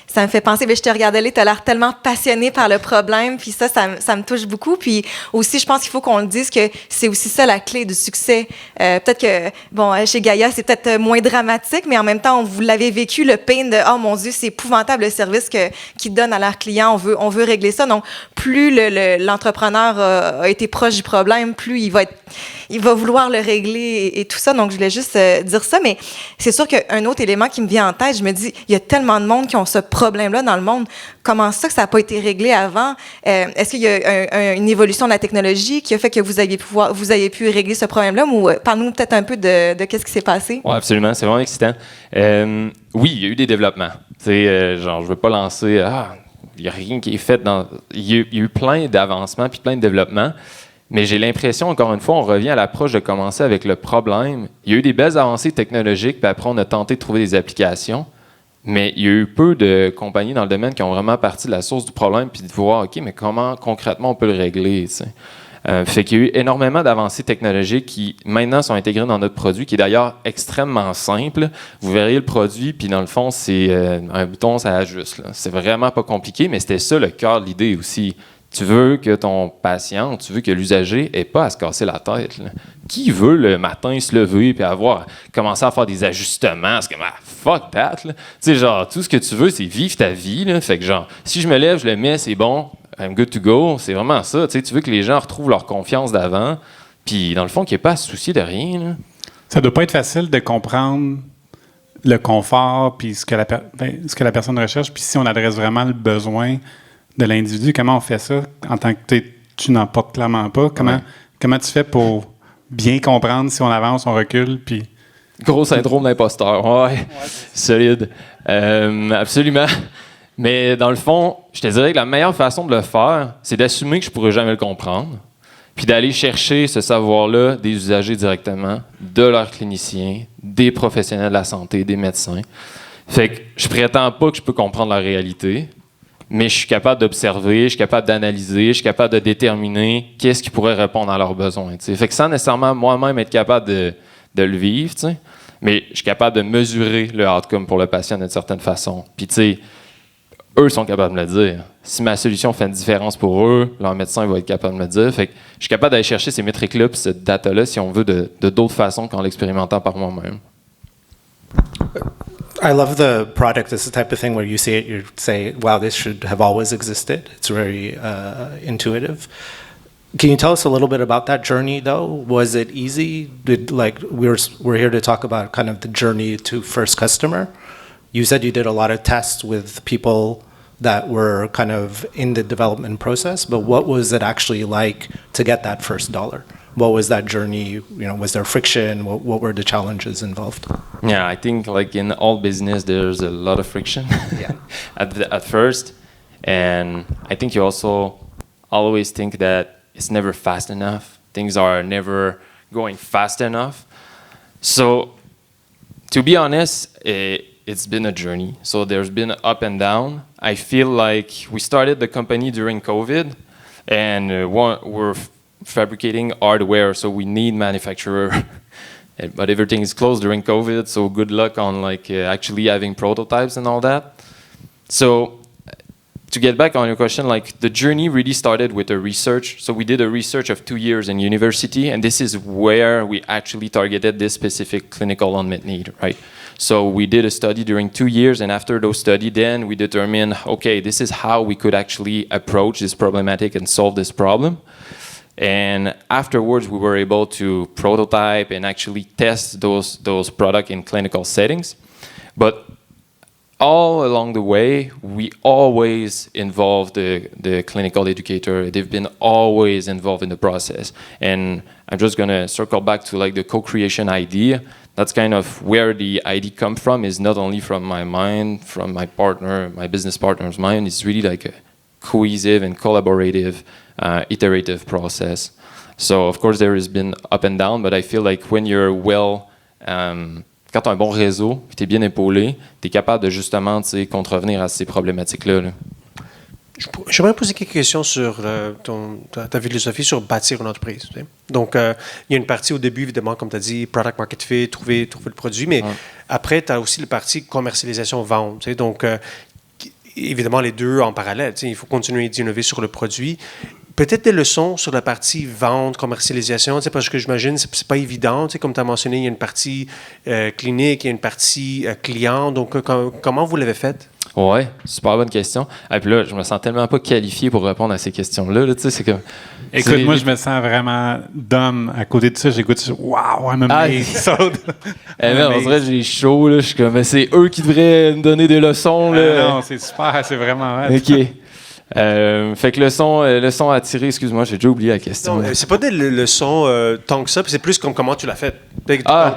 ça me fait penser, je te regardais là, tu as l'air tellement passionné par le problème, puis ça me touche beaucoup. Puis aussi, je pense qu'il faut qu'on le dise que c'est aussi ça la clé du succès. Peut-être que, bon, chez Gaia, c'est peut-être moins dramatique, mais en même temps, vous l'avez vécu, le pain de « Oh mon Dieu, c'est épouvantable le service qu'ils donnent à leurs clients, on veut régler ça ». Donc, plus l'entrepreneur a été proche du problème, plus il va vouloir le régler et tout ça. Donc, je voulais juste dire ça, mais c'est sûr qu'un autre élément qui me vient en tête, je me dis, il y a tellement de monde qui ont ce problème-là dans le monde. Comment ça que ça n'a pas été réglé avant? Est-ce qu'il y a une évolution de la technologie qui a fait que vous ayez pu régler ce problème-là? Ou parle-nous peut-être un peu de qu'est-ce qui s'est passé? Oui, absolument. C'est vraiment excitant. Oui, il y a eu des développements. Genre, je ne veux pas lancer... il n'y a rien qui est fait dans... Il y a eu plein d'avancements puis plein de développements. Mais j'ai l'impression, encore une fois, on revient à l'approche de commencer avec le problème. Il y a eu des belles avancées technologiques, puis après, on a tenté de trouver des applications. Mais il y a eu peu de compagnies dans le domaine qui ont vraiment parti de la source du problème, puis de voir, OK, mais comment concrètement on peut le régler, tu sais. Fait qu'il y a eu énormément d'avancées technologiques qui, maintenant, sont intégrées dans notre produit, qui est d'ailleurs extrêmement simple. Vous verriez le produit, puis dans le fond, c'est un bouton, ça ajuste, là. C'est vraiment pas compliqué, mais c'était ça le cœur de l'idée aussi. Tu veux que ton patient, tu veux que l'usager n'ait pas à se casser la tête, là. Qui veut le matin se lever et commencer à faire des ajustements? C'est comme, fuck that, là. Tu sais, genre, tout ce que tu veux, c'est vivre ta vie, là. Fait que, genre, si je me lève, je le mets, c'est bon, I'm good to go. C'est vraiment ça. Tu sais, tu veux que les gens retrouvent leur confiance d'avant, puis dans le fond, qu'il n'y ait pas à se soucier de rien, là. Ça doit pas être facile de comprendre le confort puis ce que la personne recherche, puis si on adresse vraiment le besoin de l'individu, comment on fait ça en tant que tu n'en portes clairement pas? Comment tu fais pour bien comprendre si on avance, on recule? Puis... Gros syndrome d'imposteur, ouais. Solide. Absolument. Mais dans le fond, je te dirais que la meilleure façon de le faire, c'est d'assumer que je ne pourrais jamais le comprendre, puis d'aller chercher ce savoir-là des usagers directement, de leurs cliniciens, des professionnels de la santé, des médecins. Fait que je prétends pas que je peux comprendre la réalité, mais je suis capable d'observer, je suis capable d'analyser, je suis capable de déterminer qu'est-ce qui pourrait répondre à leurs besoins. T'sais. Fait que sans nécessairement moi-même être capable de le vivre, t'sais, mais je suis capable de mesurer le outcome pour le patient d'une certaine façon. Puis, tu sais, eux sont capables de me le dire. Si ma solution fait une différence pour eux, leur médecin va être capable de me le dire. Fait que je suis capable d'aller chercher ces métriques-là puis cette data-là, si on veut, de d'autres façons qu'en l'expérimentant par moi-même. I love the product. It's the type of thing where you see it, you say, wow, this should have always existed. It's very intuitive. Can you tell us a little bit about that journey, though? Was it easy? We're here to talk about kind of the journey to first customer. You said you did a lot of tests with people that were kind of in the development process, but what was it actually like to get that first dollar? What was that journey? Was there friction? What were the challenges involved? Yeah, I think like in all business, there's a lot of friction Yeah. at first. And I think you also always think that it's never fast enough. Things are never going fast enough. So to be honest, it's been a journey. So there's been up and down. I feel like we started the company during COVID, and we're fabricating hardware, so we need manufacturer. But everything is closed during COVID, so good luck on actually having prototypes and all that. So to get back on your question, the journey really started with a research. So we did a research of 2 years in university, and this is where we actually targeted this specific clinical unmet need, right? So we did a study during 2 years, and after those studies, then we determined, okay, this is how we could actually approach this problematic and solve this problem. And afterwards, we were able to prototype and actually test those products in clinical settings. But all along the way, we always involve the clinical educator. They've been always involved in the process. And I'm just going to circle back to like the co-creation idea. That's kind of where the idea come from, is not only from my mind, from my partner, my business partner's mind. It's really like a cohesive and collaborative, iterative process. So of course there has been up and down, but I feel like when you're quand tu as un bon réseau, puis tu es bien épaulé, tu es capable de justement contrevenir à ces problématiques-là. Là. J'aimerais poser quelques questions sur ta philosophie sur bâtir une entreprise. Tu sais. Donc, il y a une partie au début, évidemment, comme tu as dit, product market fit, trouver le produit, mais après, tu as aussi la partie commercialisation, vente. Tu sais. Donc, évidemment, les deux en parallèle. Tu sais. Il faut continuer d'innover sur le produit. Peut-être des leçons sur la partie vente, commercialisation, parce que j'imagine que ce n'est pas évident. Comme tu as mentionné, il y a une partie clinique, il y a une partie client. Donc, comment vous l'avez fait? Ouais, super bonne question. Et puis là, je me sens tellement pas qualifié pour répondre à ces questions-là. Là, c'est comme, Écoute, moi, je me sens vraiment dumb à côté de ça. J'écoute ça. Wow, I'm amazed. On dirait que j'ai chaud. Là, je suis comme, c'est eux qui devraient me donner des leçons. Là. Non, c'est super, c'est vraiment hot. OK. Fait que leçon à tirer, excuse-moi, j'ai déjà oublié la question. Non, c'est pas des leçons tant que ça, c'est plus comme comment tu l'as fait.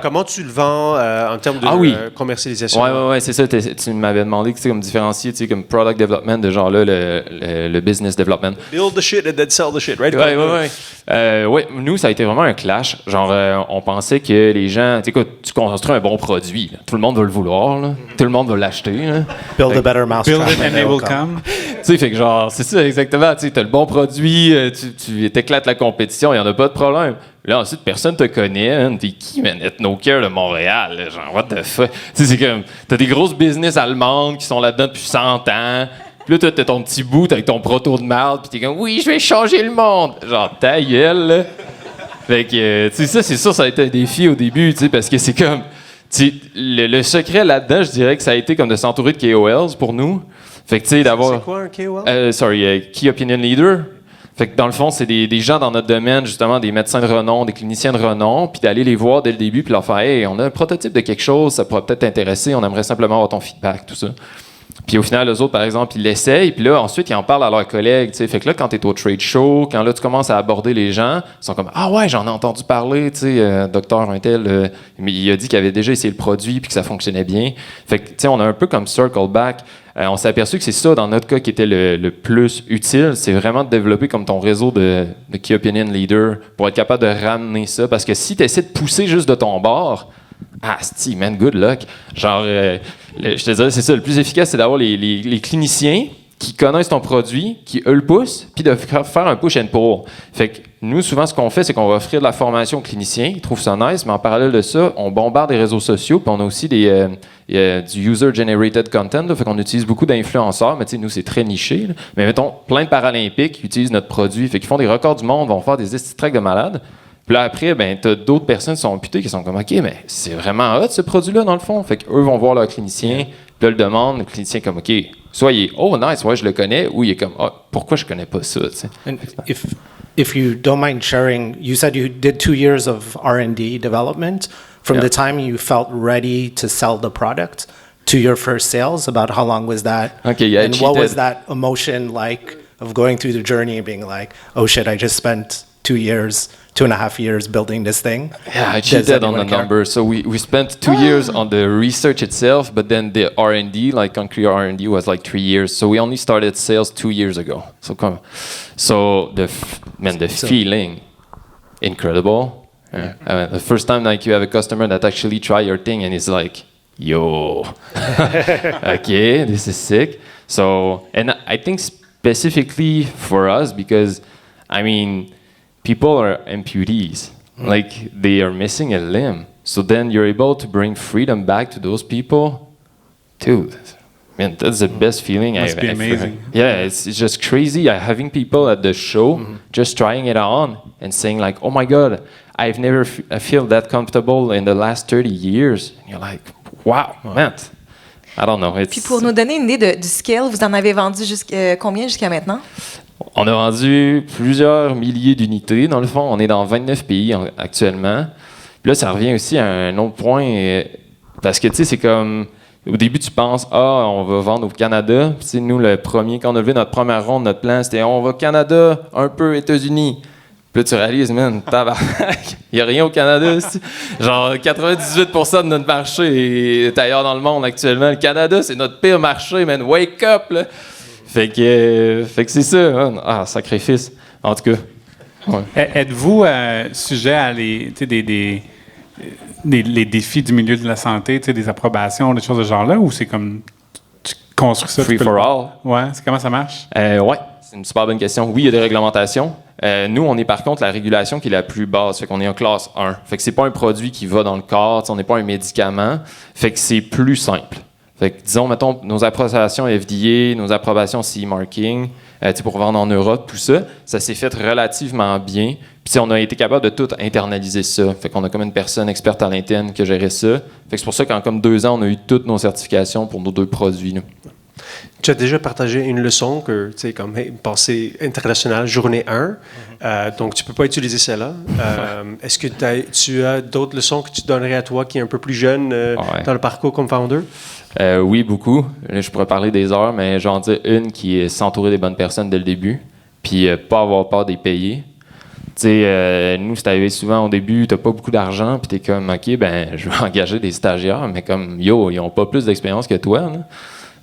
Comment tu le vends en termes de commercialisation. Ouais, c'est ça. Tu m'avais demandé comme différencier, comme product development de genre là, le business development. Build the shit and then sell the shit, right? Ouais, nous, ça a été vraiment un clash. Genre, on pensait que les gens, tu construis un bon produit. Là. Tout le monde va le vouloir. Là. Tout le monde va l'acheter. Là. Build a better mousetrap. Build it and they will come. Tu sais, fait que genre, c'est ça exactement. Tu as le bon produit, tu t'éclates la compétition, il n'y en a pas de problème. Là, ensuite, personne te connaît. Hein, t'es qui, man? Ethnocare de Montréal. Là, genre, what the fuck? Tu sais, c'est comme, t'as des grosses business allemandes qui sont là-dedans depuis 100 ans. Puis là, toi, t'as ton petit bout avec ton proto de marde, puis t'es comme, oui, je vais changer le monde. Genre, ta gueule, là. Fait que, tu sais, ça, c'est sûr, ça a été un défi au début, tu sais, parce que c'est comme, tu sais, le secret là-dedans, je dirais que ça a été comme de s'entourer de KOLs pour nous. Fait que, tu sais, d'avoir. C'est quoi un KOL? Key Opinion Leader. Fait que dans le fond, c'est des gens dans notre domaine, justement, des médecins de renom, des cliniciens de renom, puis d'aller les voir dès le début, puis leur faire, hey, on a un prototype de quelque chose, ça pourrait peut-être t'intéresser, on aimerait simplement avoir ton feedback, tout ça. Puis au final, eux autres, par exemple, ils l'essayent, puis là, ensuite, ils en parlent à leurs collègues, tu sais. Fait que là, quand t'es au trade show, quand là, tu commences à aborder les gens, ils sont comme, ah ouais, j'en ai entendu parler, tu sais, docteur Untel, mais il a dit qu'il avait déjà essayé le produit, puis que ça fonctionnait bien. Fait que, tu sais, on a un peu comme circle back. On s'est aperçu que c'est ça, dans notre cas, qui était le plus utile, c'est vraiment de développer comme ton réseau de Key Opinion Leader pour être capable de ramener ça. Parce que si tu essaies de pousser juste de ton bord, man, good luck. Genre, je te dirais, c'est ça, le plus efficace, c'est d'avoir les cliniciens qui connaissent ton produit, qui eux le poussent, puis de faire un push and pull. Fait que nous, souvent, ce qu'on fait, c'est qu'on va offrir de la formation aux cliniciens, ils trouvent ça nice, mais en parallèle de ça, on bombarde les réseaux sociaux, puis on a aussi du user-generated content, là, fait qu'on utilise beaucoup d'influenceurs, mais tu sais, nous, c'est très niché. Là. Mais mettons, plein de Paralympiques utilisent notre produit, fait qu'ils font des records du monde, vont faire des tracks de malades. Puis là, après, ben, t'as d'autres personnes qui sont amputées qui sont comme, OK, mais c'est vraiment hot, ce produit-là, dans le fond. Fait qu'eux vont voir leur clinicien, puis là, le demandent, le clinicien est comme, OK, soit il est, oh, nice, ouais, je le connais, ou il est comme, oh, pourquoi je connais pas ça, tu sais. And if you don't mind sharing, you said you did 2 years of R&D development. From the time you felt ready to sell the product to your first sales, about how long was that? Okay, yeah, and what was that emotion like of going through the journey and being like, oh shit, I just spent 2.5 years building this thing? Yeah, I cheated on the numbers. So we spent 2 years on the research itself, but then the R&D, like Conclear R&D, was like 3 years. So we only started sales 2 years ago. So the feeling, incredible. Yeah. The first time like you have a customer that actually try your thing and is like, yo, okay, this is sick. So, and I think specifically for us, because I mean, people are amputees, like they are missing a limb. So then you're able to bring freedom back to those people. Dude, man, that's the best feeling Must be amazing. Yeah, it's just crazy having people at the show just trying it on and saying like, oh my God, I've never I feel that comfortable in the last 30 years. And you're like, wow, man. I don't know. Puis pour nous donner une idée du scale, vous en avez vendu combien jusqu'à maintenant? On a vendu plusieurs milliers d'unités. Dans le fond, on est dans 29 pays actuellement. Puis là, ça revient aussi à un autre point, parce que, tu sais, c'est comme... au début, tu penses, on va vendre au Canada. Puis, nous, quand on a levé notre première ronde, notre plan, c'était on va au Canada, un peu États-Unis. Puis là, tu réalises, man, tabarnak, il n'y a rien au Canada. Genre, 98% de notre marché est ailleurs dans le monde actuellement. Le Canada, c'est notre pire marché, man. Wake up, là! Fait que c'est ça. Hein? Ah, sacrifice. En tout cas. Ouais. Êtes-vous sujet à les défis du milieu de la santé, des approbations, des choses de ce genre-là, ou c'est comme tu construis ça? Free for all. Ouais, comment ça marche? Ouais, c'est une super bonne question. Oui, il y a des réglementations. Nous, on est par contre la régulation qui est la plus basse. Fait qu'on est en classe 1. Fait que c'est pas un produit qui va dans le corps, on n'est pas un médicament. Fait que c'est plus simple. Fait que, disons, mettons, nos approbations FDA, nos approbations CE marking, pour vendre en Europe, tout ça, ça s'est fait relativement bien. Puis on a été capable de tout internaliser ça. Fait qu'on a comme une personne experte à l'interne qui a géré ça. Fait que c'est pour ça qu'en comme 2 ans, on a eu toutes nos certifications pour nos 2 produits. Là. Tu as déjà partagé une leçon que, tu sais, comme pensée internationale, journée 1. Donc, tu ne peux pas utiliser celle-là. Est-ce que tu as d'autres leçons que tu donnerais à toi qui est un peu plus jeune dans le parcours comme founder? Oui, beaucoup. Là, je pourrais parler des heures, mais j'en dis une qui est s'entourer des bonnes personnes dès le début, puis pas avoir peur des payer. Tu sais, nous, c'est arrivé souvent au début, t'as pas beaucoup d'argent, puis t'es comme, OK, ben, je vais engager des stagiaires, mais comme, ils ont pas plus d'expérience que toi, là.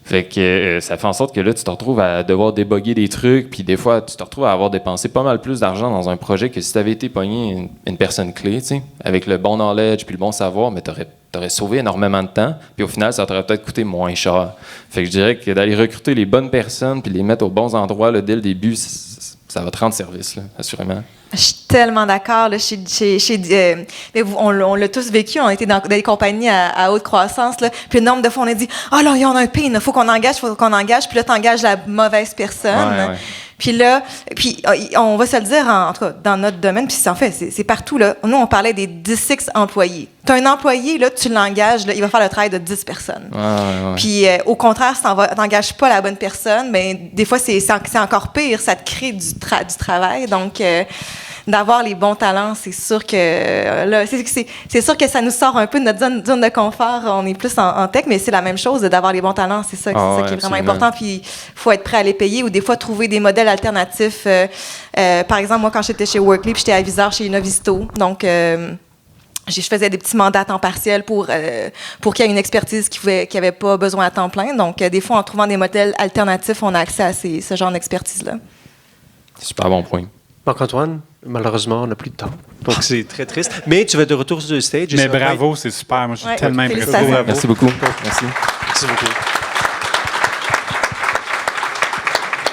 Fait que ça fait en sorte que là, tu te retrouves à devoir débugger des trucs, puis des fois, tu te retrouves à avoir dépensé pas mal plus d'argent dans un projet que si tu avais été pogné une personne clé, tu sais, avec le bon knowledge puis le bon savoir, mais t'aurais sauvé énormément de temps, puis au final, ça t'aurait peut-être coûté moins cher. Fait que je dirais que d'aller recruter les bonnes personnes puis les mettre aux bons endroits là, dès le début, ça va te rendre service, là, assurément. Je suis tellement d'accord. Là, on l'a tous vécu. On était dans des compagnies à haute croissance. Là, puis le nombre de fois, on a dit « Ah là, il y en a un pain, il faut qu'on engage. » Puis là, tu engages la mauvaise personne. Ouais. Puis là, on va se le dire, en tout cas, dans notre domaine, puis en fait, c'est partout. Là. Nous, on parlait des 16 employés. Tu as un employé, là, tu l'engages, là, il va faire le travail de 10 personnes. Ouais. Puis au contraire, si tu n'engages pas la bonne personne, bien, des fois, c'est encore pire. Ça te crée du travail. Donc, d'avoir les bons talents, c'est sûr que là, c'est sûr que ça nous sort un peu de notre zone de confort. On est plus en tech, mais c'est la même chose d'avoir les bons talents. C'est ça qui est vraiment important. Puis il faut être prêt à les payer ou des fois trouver des modèles alternatifs. Par exemple, moi, quand j'étais chez Workly, puis j'étais aviseur chez Innovisto, donc je faisais des petits mandats à temps partiel pour qu'il y ait une expertise qui n'avait pas besoin à temps plein. Donc, des fois, en trouvant des modèles alternatifs, on a accès à ce genre d'expertise-là. Super bon point. Marc-Antoine, malheureusement, on n'a plus de temps. Donc, c'est très triste. Mais tu vas être de retour sur le stage. Mais bravo, c'est super. Moi, je suis tellement impressionné. Merci beaucoup. Merci. Merci beaucoup.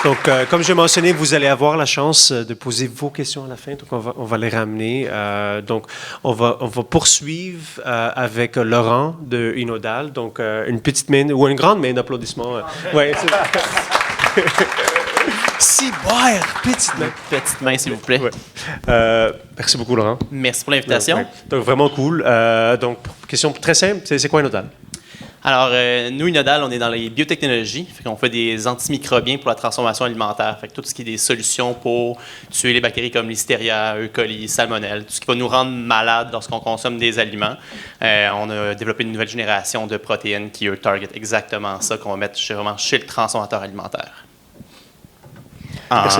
Donc, comme je mentionné, vous allez avoir la chance de poser vos questions à la fin. Donc, on va les ramener. Donc, on va poursuivre avec Laurent de Inodal. Donc, une petite main ou une grande main d'applaudissements. Ouais, Petite main, s'il vous plaît. Ouais. Merci beaucoup, Laurent. Merci pour l'invitation. Ouais. Donc, vraiment cool. Donc, question très simple, c'est quoi Inodal? Alors, nous, Inodal, on est dans les biotechnologies. On fait des antimicrobiens pour la transformation alimentaire. Fait que tout ce qui est des solutions pour tuer les bactéries comme Listeria, E. coli, Salmonelle, tout ce qui va nous rendre malades lorsqu'on consomme des aliments. On a développé une nouvelle génération de protéines qui, eux, target exactement ça, qu'on va mettre vraiment chez le transformateur alimentaire.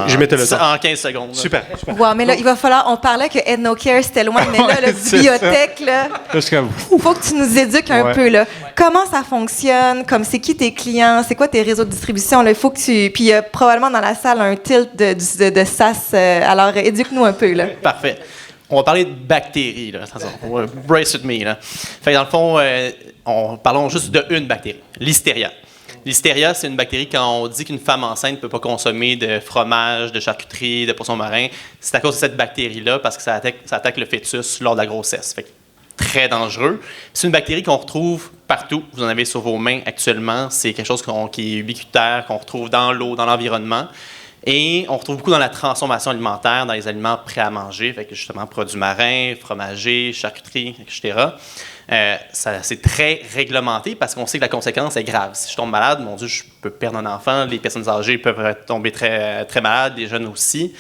Je mettais le temps. En 15 secondes. Super. Wow, mais là, il va falloir. On parlait que EdnoCare, c'était loin, mais là, le biotech, là. Il faut que tu nous éduques un peu, là. Comment ça fonctionne? Comme c'est qui tes clients? C'est quoi tes réseaux de distribution? Il faut que tu. Puis il y a probablement dans la salle un tilt de SaaS. Alors, éduque-nous un peu, là. Parfait. On va parler de bactéries, là. Brace with me, là. Fait que dans le fond, parlons juste d'une bactérie, Listeria. Listeria, c'est une bactérie, quand on dit qu'une femme enceinte ne peut pas consommer de fromage, de charcuterie, de poisson marin, c'est à cause de cette bactérie-là, parce que ça attaque le fœtus lors de la grossesse. Fait que très dangereux. C'est une bactérie qu'on retrouve partout. Vous en avez sur vos mains actuellement. C'est quelque chose qui est ubiquitaire, qu'on retrouve dans l'eau, dans l'environnement. Et on retrouve beaucoup dans la transformation alimentaire, dans les aliments prêts à manger, fait que justement produits marins, fromagers, charcuterie, etc. C'est très réglementé parce qu'on sait que la conséquence est grave. Si je tombe malade, mon Dieu, je peux perdre un enfant. Les personnes âgées peuvent tomber très, très malades, les jeunes aussi.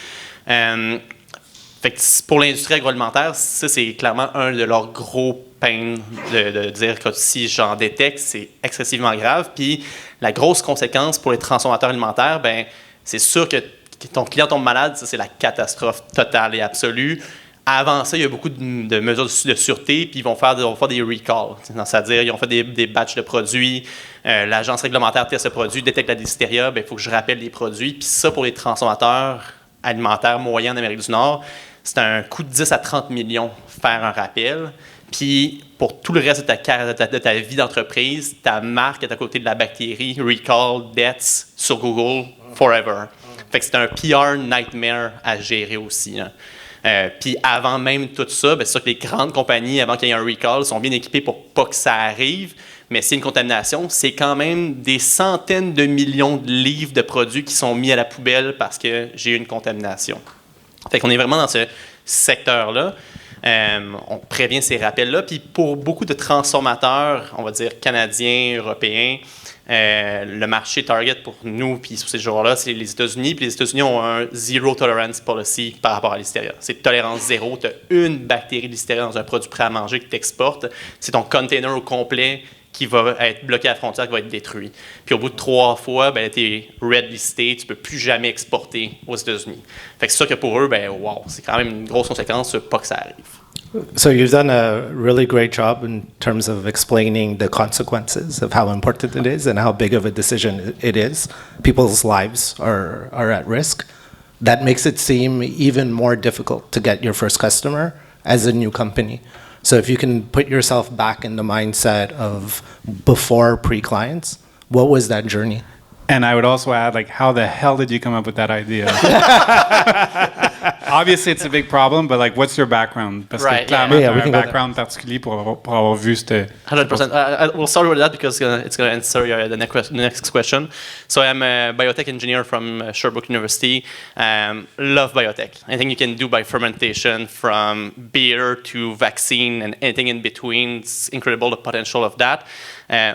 Fait que pour l'industrie agroalimentaire, ça, c'est clairement un de leurs gros pains de dire que si j'en détecte, c'est excessivement grave. Puis la grosse conséquence pour les transformateurs alimentaires, ben c'est sûr que ton client tombe malade, ça, c'est la catastrophe totale et absolue. Avant ça, il y a beaucoup de mesures de sûreté, puis ils vont faire des recalls. C'est-à-dire, ils ont fait des batchs de produits, l'agence réglementaire teste le produit, détecte la listeria, il faut que je rappelle les produits. Puis ça, pour les transformateurs alimentaires moyens en Amérique du Nord, c'est un coût de 10 à 30 millions faire un rappel. Puis pour tout le reste de ta vie d'entreprise, ta marque est à côté de la bactérie, recall, debts sur Google, forever. Fait que c'est un PR nightmare à gérer aussi. Hein. Puis avant même tout ça, c'est sûr que les grandes compagnies, avant qu'il y ait un recall, sont bien équipées pour pas que ça arrive. Mais s'il y a une contamination, c'est quand même des centaines de millions de livres de produits qui sont mis à la poubelle parce que j'ai eu une contamination. Fait qu'on est vraiment dans ce secteur-là. On prévient ces rappels-là. Puis pour beaucoup de transformateurs, on va dire canadiens, européens, le marché target pour nous, puis sur ces jours-là, c'est les États-Unis. Puis les États-Unis ont un zero tolerance policy par rapport à l'hystéria. C'est tolérance zéro. Tu as une bactérie d'hystéria dans un produit prêt à manger que tu exportes. C'est ton container au complet qui va être bloqué à la frontière, qui va être détruit. Puis au bout de 3 fois, tu es red listé, tu ne peux plus jamais exporter aux États-Unis. Fait que c'est sûr que pour eux, wow, c'est quand même une grosse conséquence, pas que ça arrive. So you've done a really great job in terms of explaining the consequences of how important it is and how big of a decision it is. People's lives are at risk. That makes it seem even more difficult to get your first customer as a new company. So if you can put yourself back in the mindset of before pre-clients, what was that journey? And I would also add, how the hell did you come up with that idea? Obviously, it's a big problem, but what's your background? Parce que clairement, we can un background particulier pour avoir vu cette... 100%. We'll start with that because it's going to answer the next question. So I'm a biotech engineer from Sherbrooke University. Love biotech. Anything you can do by fermentation, from beer to vaccine and anything in between. It's incredible, the potential of that.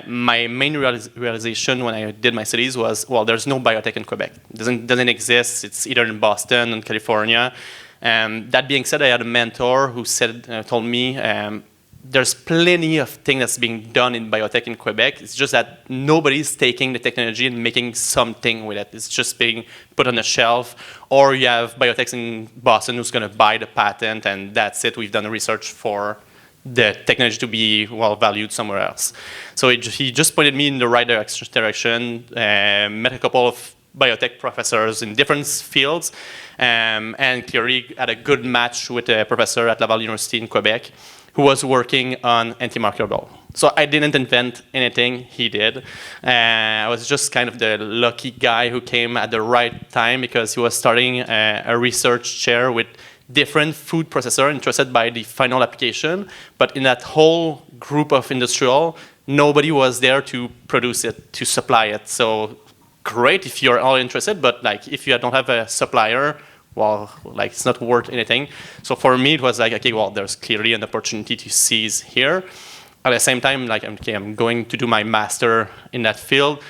My main realization when I did my studies was, there's no biotech in Quebec. It doesn't exist. It's either in Boston and California. That being said, I had a mentor who told me there's plenty of things that's being done in biotech in Quebec. It's just that nobody's taking the technology and making something with it. It's just being put on a shelf, or you have biotechs in Boston who's going to buy the patent, and that's it. We've done research for the technology to be valued somewhere else. So he just pointed me in the right direction, met a couple of biotech professors in different fields, and clearly had a good match with a professor at Laval University in Quebec who was working on antimicrobial. So I didn't invent anything, he did. I was just kind of the lucky guy who came at the right time because he was starting a research chair with different food processors interested by the final application, but in that whole group of industrial, nobody was there to produce it, to supply it. So great if you're all interested, but if you don't have a supplier, it's not worth anything. So for me, it was there's clearly an opportunity to seize here. At the same time, I'm going to do my master in that field.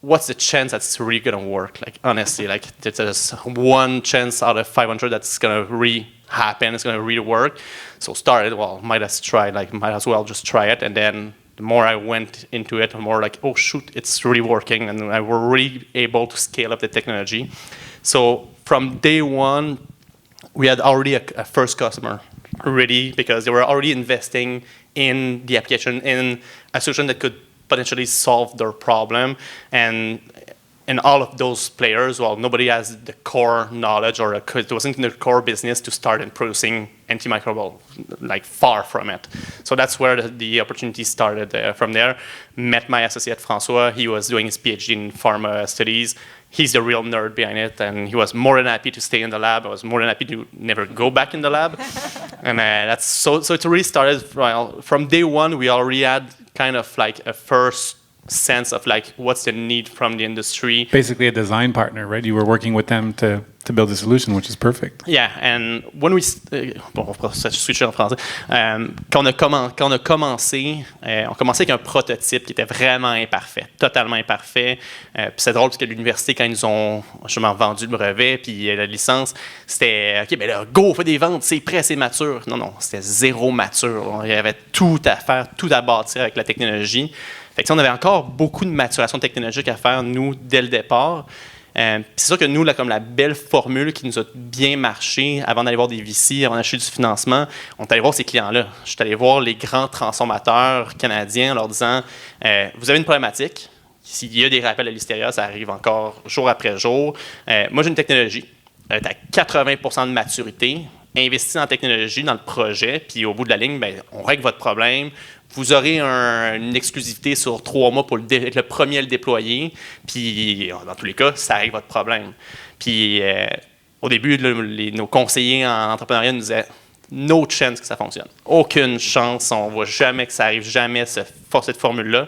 What's the chance that's really going to work? Honestly, there's one chance out of 500 that's going to really happen. It's going to really work. So started, might as well just try it. And then the more I went into it, the more oh shoot, it's really working. And I were really able to scale up the technology. So from day one, we had already a first customer ready because they were already investing in the application, in a solution that could potentially solve their problem. And all of those players, nobody has the core knowledge or it wasn't in their core business to start in producing antimicrobial, far from it. So that's where the opportunity started from there. Met my associate François. He was doing his PhD in pharma studies. He's the real nerd behind it, and he was more than happy to stay in the lab. I was more than happy to never go back in the lab. And that's so it really started from day one. We already had kind of a first sense of what's the need from the industry. Basically a design partner, right? You were working with them to to build a solution, which is perfect. Yeah, and when we... bon, on va switcher en français. Quand on a commencé, on commençait avec un prototype qui était vraiment imparfait, totalement imparfait. Puis c'est drôle parce que l'université, quand ils nous ont justement vendu le brevet puis la licence, c'était OK, ben là, go, on fait des ventes, c'est prêt, c'est mature. Non, c'était zéro mature. Il y avait tout à faire, tout à bâtir avec la technologie. Fait que on avait encore beaucoup de maturation technologique à faire, nous, dès le départ. C'est sûr que nous, là, comme la belle formule qui nous a bien marché avant d'aller voir des VC, avant d'acheter du financement, on est allé voir ces clients-là. Je suis allé voir les grands transformateurs canadiens en leur disant vous avez une problématique. S'il y a des rappels à l'hystéria, ça arrive encore jour après jour. Moi, j'ai une technologie. Elle est à 80% de maturité. Investis en technologie, dans le projet, puis au bout de la ligne, ben, on règle votre problème. Vous aurez une exclusivité sur 3 mois pour être le premier à le déployer. Puis, dans tous les cas, ça règle votre problème. Puis, au début, nos conseillers en entrepreneuriat nous disaient no chance que ça fonctionne. Aucune chance. On ne voit jamais que ça arrive, jamais cette formule-là.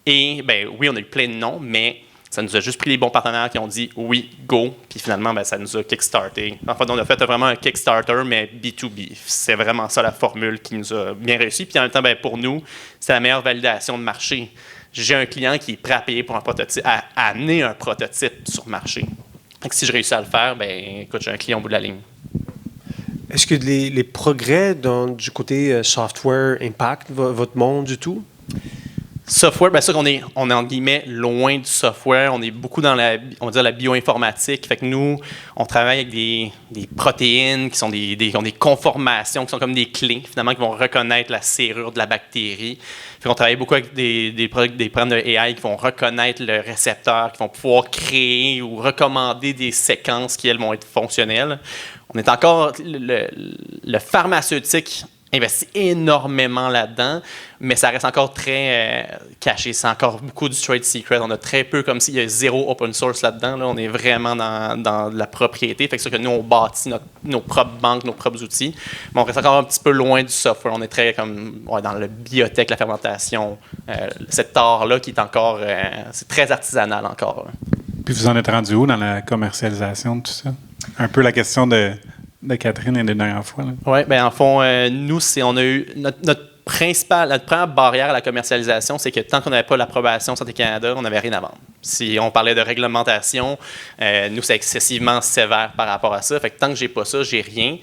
Et, ben oui, on a eu plein de noms, mais ça nous a juste pris les bons partenaires qui ont dit oui, go. Puis finalement, ben, ça nous a kickstarté. En fait, on a fait vraiment un Kickstarter, mais B2B. C'est vraiment ça la formule qui nous a bien réussi. Puis en même temps, ben, pour nous, c'est la meilleure validation de marché. J'ai un client qui est prêt à payer pour un prototype, à amener un prototype sur le marché. Donc, si je réussis à le faire, ben, écoute, j'ai un client au bout de la ligne. Est-ce que les progrès du côté software impactent votre monde du tout? Software, bien sûr qu'on est en guillemets loin du software. On est beaucoup dans la bioinformatique. Fait que nous, on travaille avec des protéines qui sont qui ont des conformations, qui sont comme des clés, finalement, qui vont reconnaître la serrure de la bactérie. Fait qu'on travaille beaucoup avec des programmes de AI qui vont reconnaître le récepteur, qui vont pouvoir créer ou recommander des séquences qui, elles, vont être fonctionnelles. On est encore... Le pharmaceutique investit énormément là-dedans, mais ça reste encore très caché. C'est encore beaucoup du trade secret. On a très peu, comme s'il y a zéro open source là-dedans. Là. On est vraiment dans la propriété. Fait que c'est sûr que nous, on bâtit nos propres banques, nos propres outils, mais on reste encore un petit peu loin du software. On est très comme dans le biotech, la fermentation, cet art-là qui est encore... c'est très artisanal encore. Là. Puis vous en êtes rendu où dans la commercialisation de tout ça? Un peu la question de Catherine et la dernière fois. Oui, bien en fond, nous, on a eu notre première barrière à la commercialisation, c'est que tant qu'on n'avait pas l'approbation Santé Canada, on n'avait rien à vendre. Si on parlait de réglementation, nous, c'est excessivement sévère par rapport à ça. Fait que tant que j'ai pas ça, j'ai rien.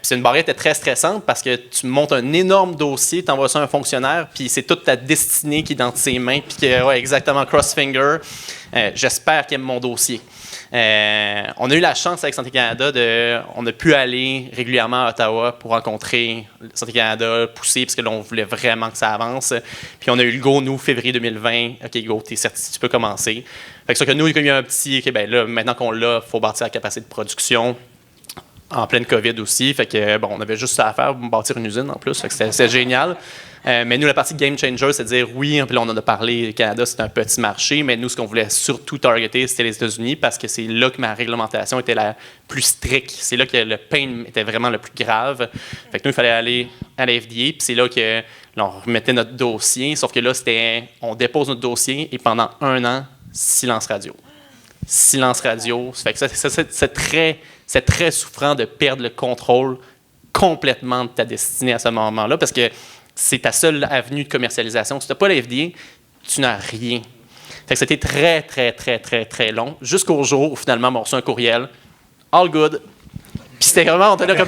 C'est une barrière qui est très stressante parce que tu montes un énorme dossier, tu envoies ça à un fonctionnaire, puis c'est toute ta destinée qui est dans ses mains, puis que, ouais, exactement, cross-finger, j'espère qu'il aime mon dossier. On a eu la chance avec Santé Canada on a pu aller régulièrement à Ottawa pour rencontrer Santé Canada, pousser, parce que là, on voulait vraiment que ça avance. Puis on a eu le go, nous, février 2020. OK, go, t'es certifié, tu peux commencer. Fait que ça que nous, il y a eu un petit, OK, ben là, maintenant qu'on l'a, il faut bâtir la capacité de production. En pleine COVID aussi. Fait que, bon, on avait juste ça à faire, bâtir une usine en plus. Fait que c'était génial. Mais nous, la partie game changer, c'est de dire oui, puis là, on en a parlé, le Canada, c'est un petit marché, mais nous, ce qu'on voulait surtout targeter, c'était les États-Unis parce que c'est là que ma réglementation était la plus stricte. C'est là que le pain était vraiment le plus grave. Fait que nous, il fallait aller à la FDA, puis c'est là que là, on remettait notre dossier, sauf que là, on dépose notre dossier et pendant 1 an, silence radio. Silence radio. Ça fait que c'est très souffrant de perdre le contrôle complètement de ta destinée à ce moment-là parce que c'est ta seule avenue de commercialisation. Si tu n'as pas la FDA, tu n'as rien. Fait que c'était très, très, très, très, très long jusqu'au jour où finalement on a reçu un courriel. All good. Puis c'était vraiment, on était là comme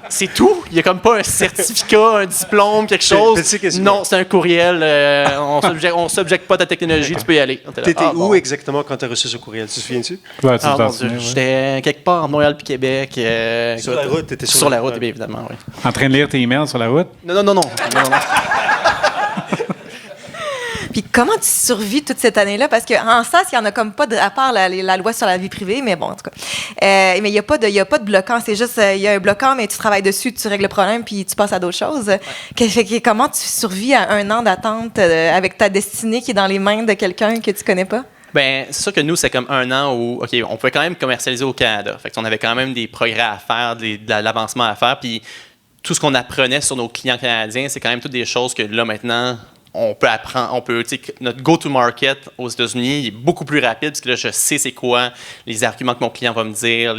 c'est tout? Il n'y a comme pas un certificat, un diplôme, quelque chose? Non, c'est un courriel. On ne s'objecte pas à ta technologie, tu peux y aller. Tu étais où exactement quand tu as reçu ce courriel? Tu te souviens-tu? Ouais, j'étais quelque part entre Montréal et Québec. Sur la route, tu étais sur la route, bien évidemment, oui. En train de lire tes emails sur la route? Non. Puis comment tu survis toute cette année-là? Parce qu'en SAS, il n'y en a comme pas, à part la loi sur la vie privée, mais bon, en tout cas. Mais il n'y a pas de bloquant. C'est juste, il y a un bloquant, mais tu travailles dessus, tu règles le problème, puis tu passes à d'autres choses. Ouais. Comment tu survis à 1 an d'attente avec ta destinée qui est dans les mains de quelqu'un que tu connais pas? Bien, c'est sûr que nous, c'est comme 1 an où, OK, on pouvait quand même commercialiser au Canada. Fait qu'on avait quand même des progrès à faire, de l'avancement à faire, puis tout ce qu'on apprenait sur nos clients canadiens, c'est quand même toutes des choses que là, maintenant, on peut apprendre, notre go-to-market aux États-Unis est beaucoup plus rapide parce que là, je sais c'est quoi les arguments que mon client va me dire,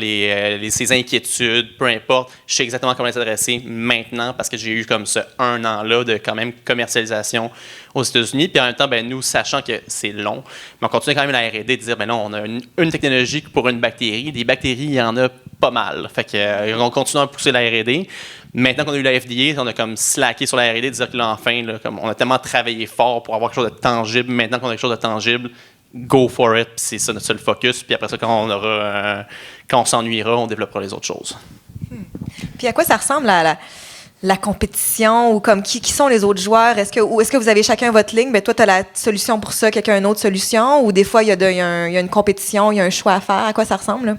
ses inquiétudes, peu importe. Je sais exactement comment les adresser maintenant parce que j'ai eu comme ce 1 an-là de quand même commercialisation aux États-Unis. Puis en même temps, nous, sachant que c'est long, mais on continue quand même la R&D de dire, non, on a une technologie pour une bactérie. Des bactéries, il y en a pas mal. Fait que, on continue à pousser la R&D. Maintenant qu'on a eu la FDA, on a comme slacké sur la R&D, de dire que là, enfin, là, comme on a tellement travaillé fort pour avoir quelque chose de tangible. Maintenant qu'on a quelque chose de tangible, go for it. Puis c'est ça notre seul focus. Puis après ça, quand on s'ennuiera, on développera les autres choses. Puis à quoi ça ressemble la compétition ou comme qui sont les autres joueurs? Est-ce que vous avez chacun votre ligne? Toi, tu as la solution pour ça, quelqu'un a une autre solution? Ou des fois, il y a une compétition, il y a un choix à faire? À quoi ça ressemble, là?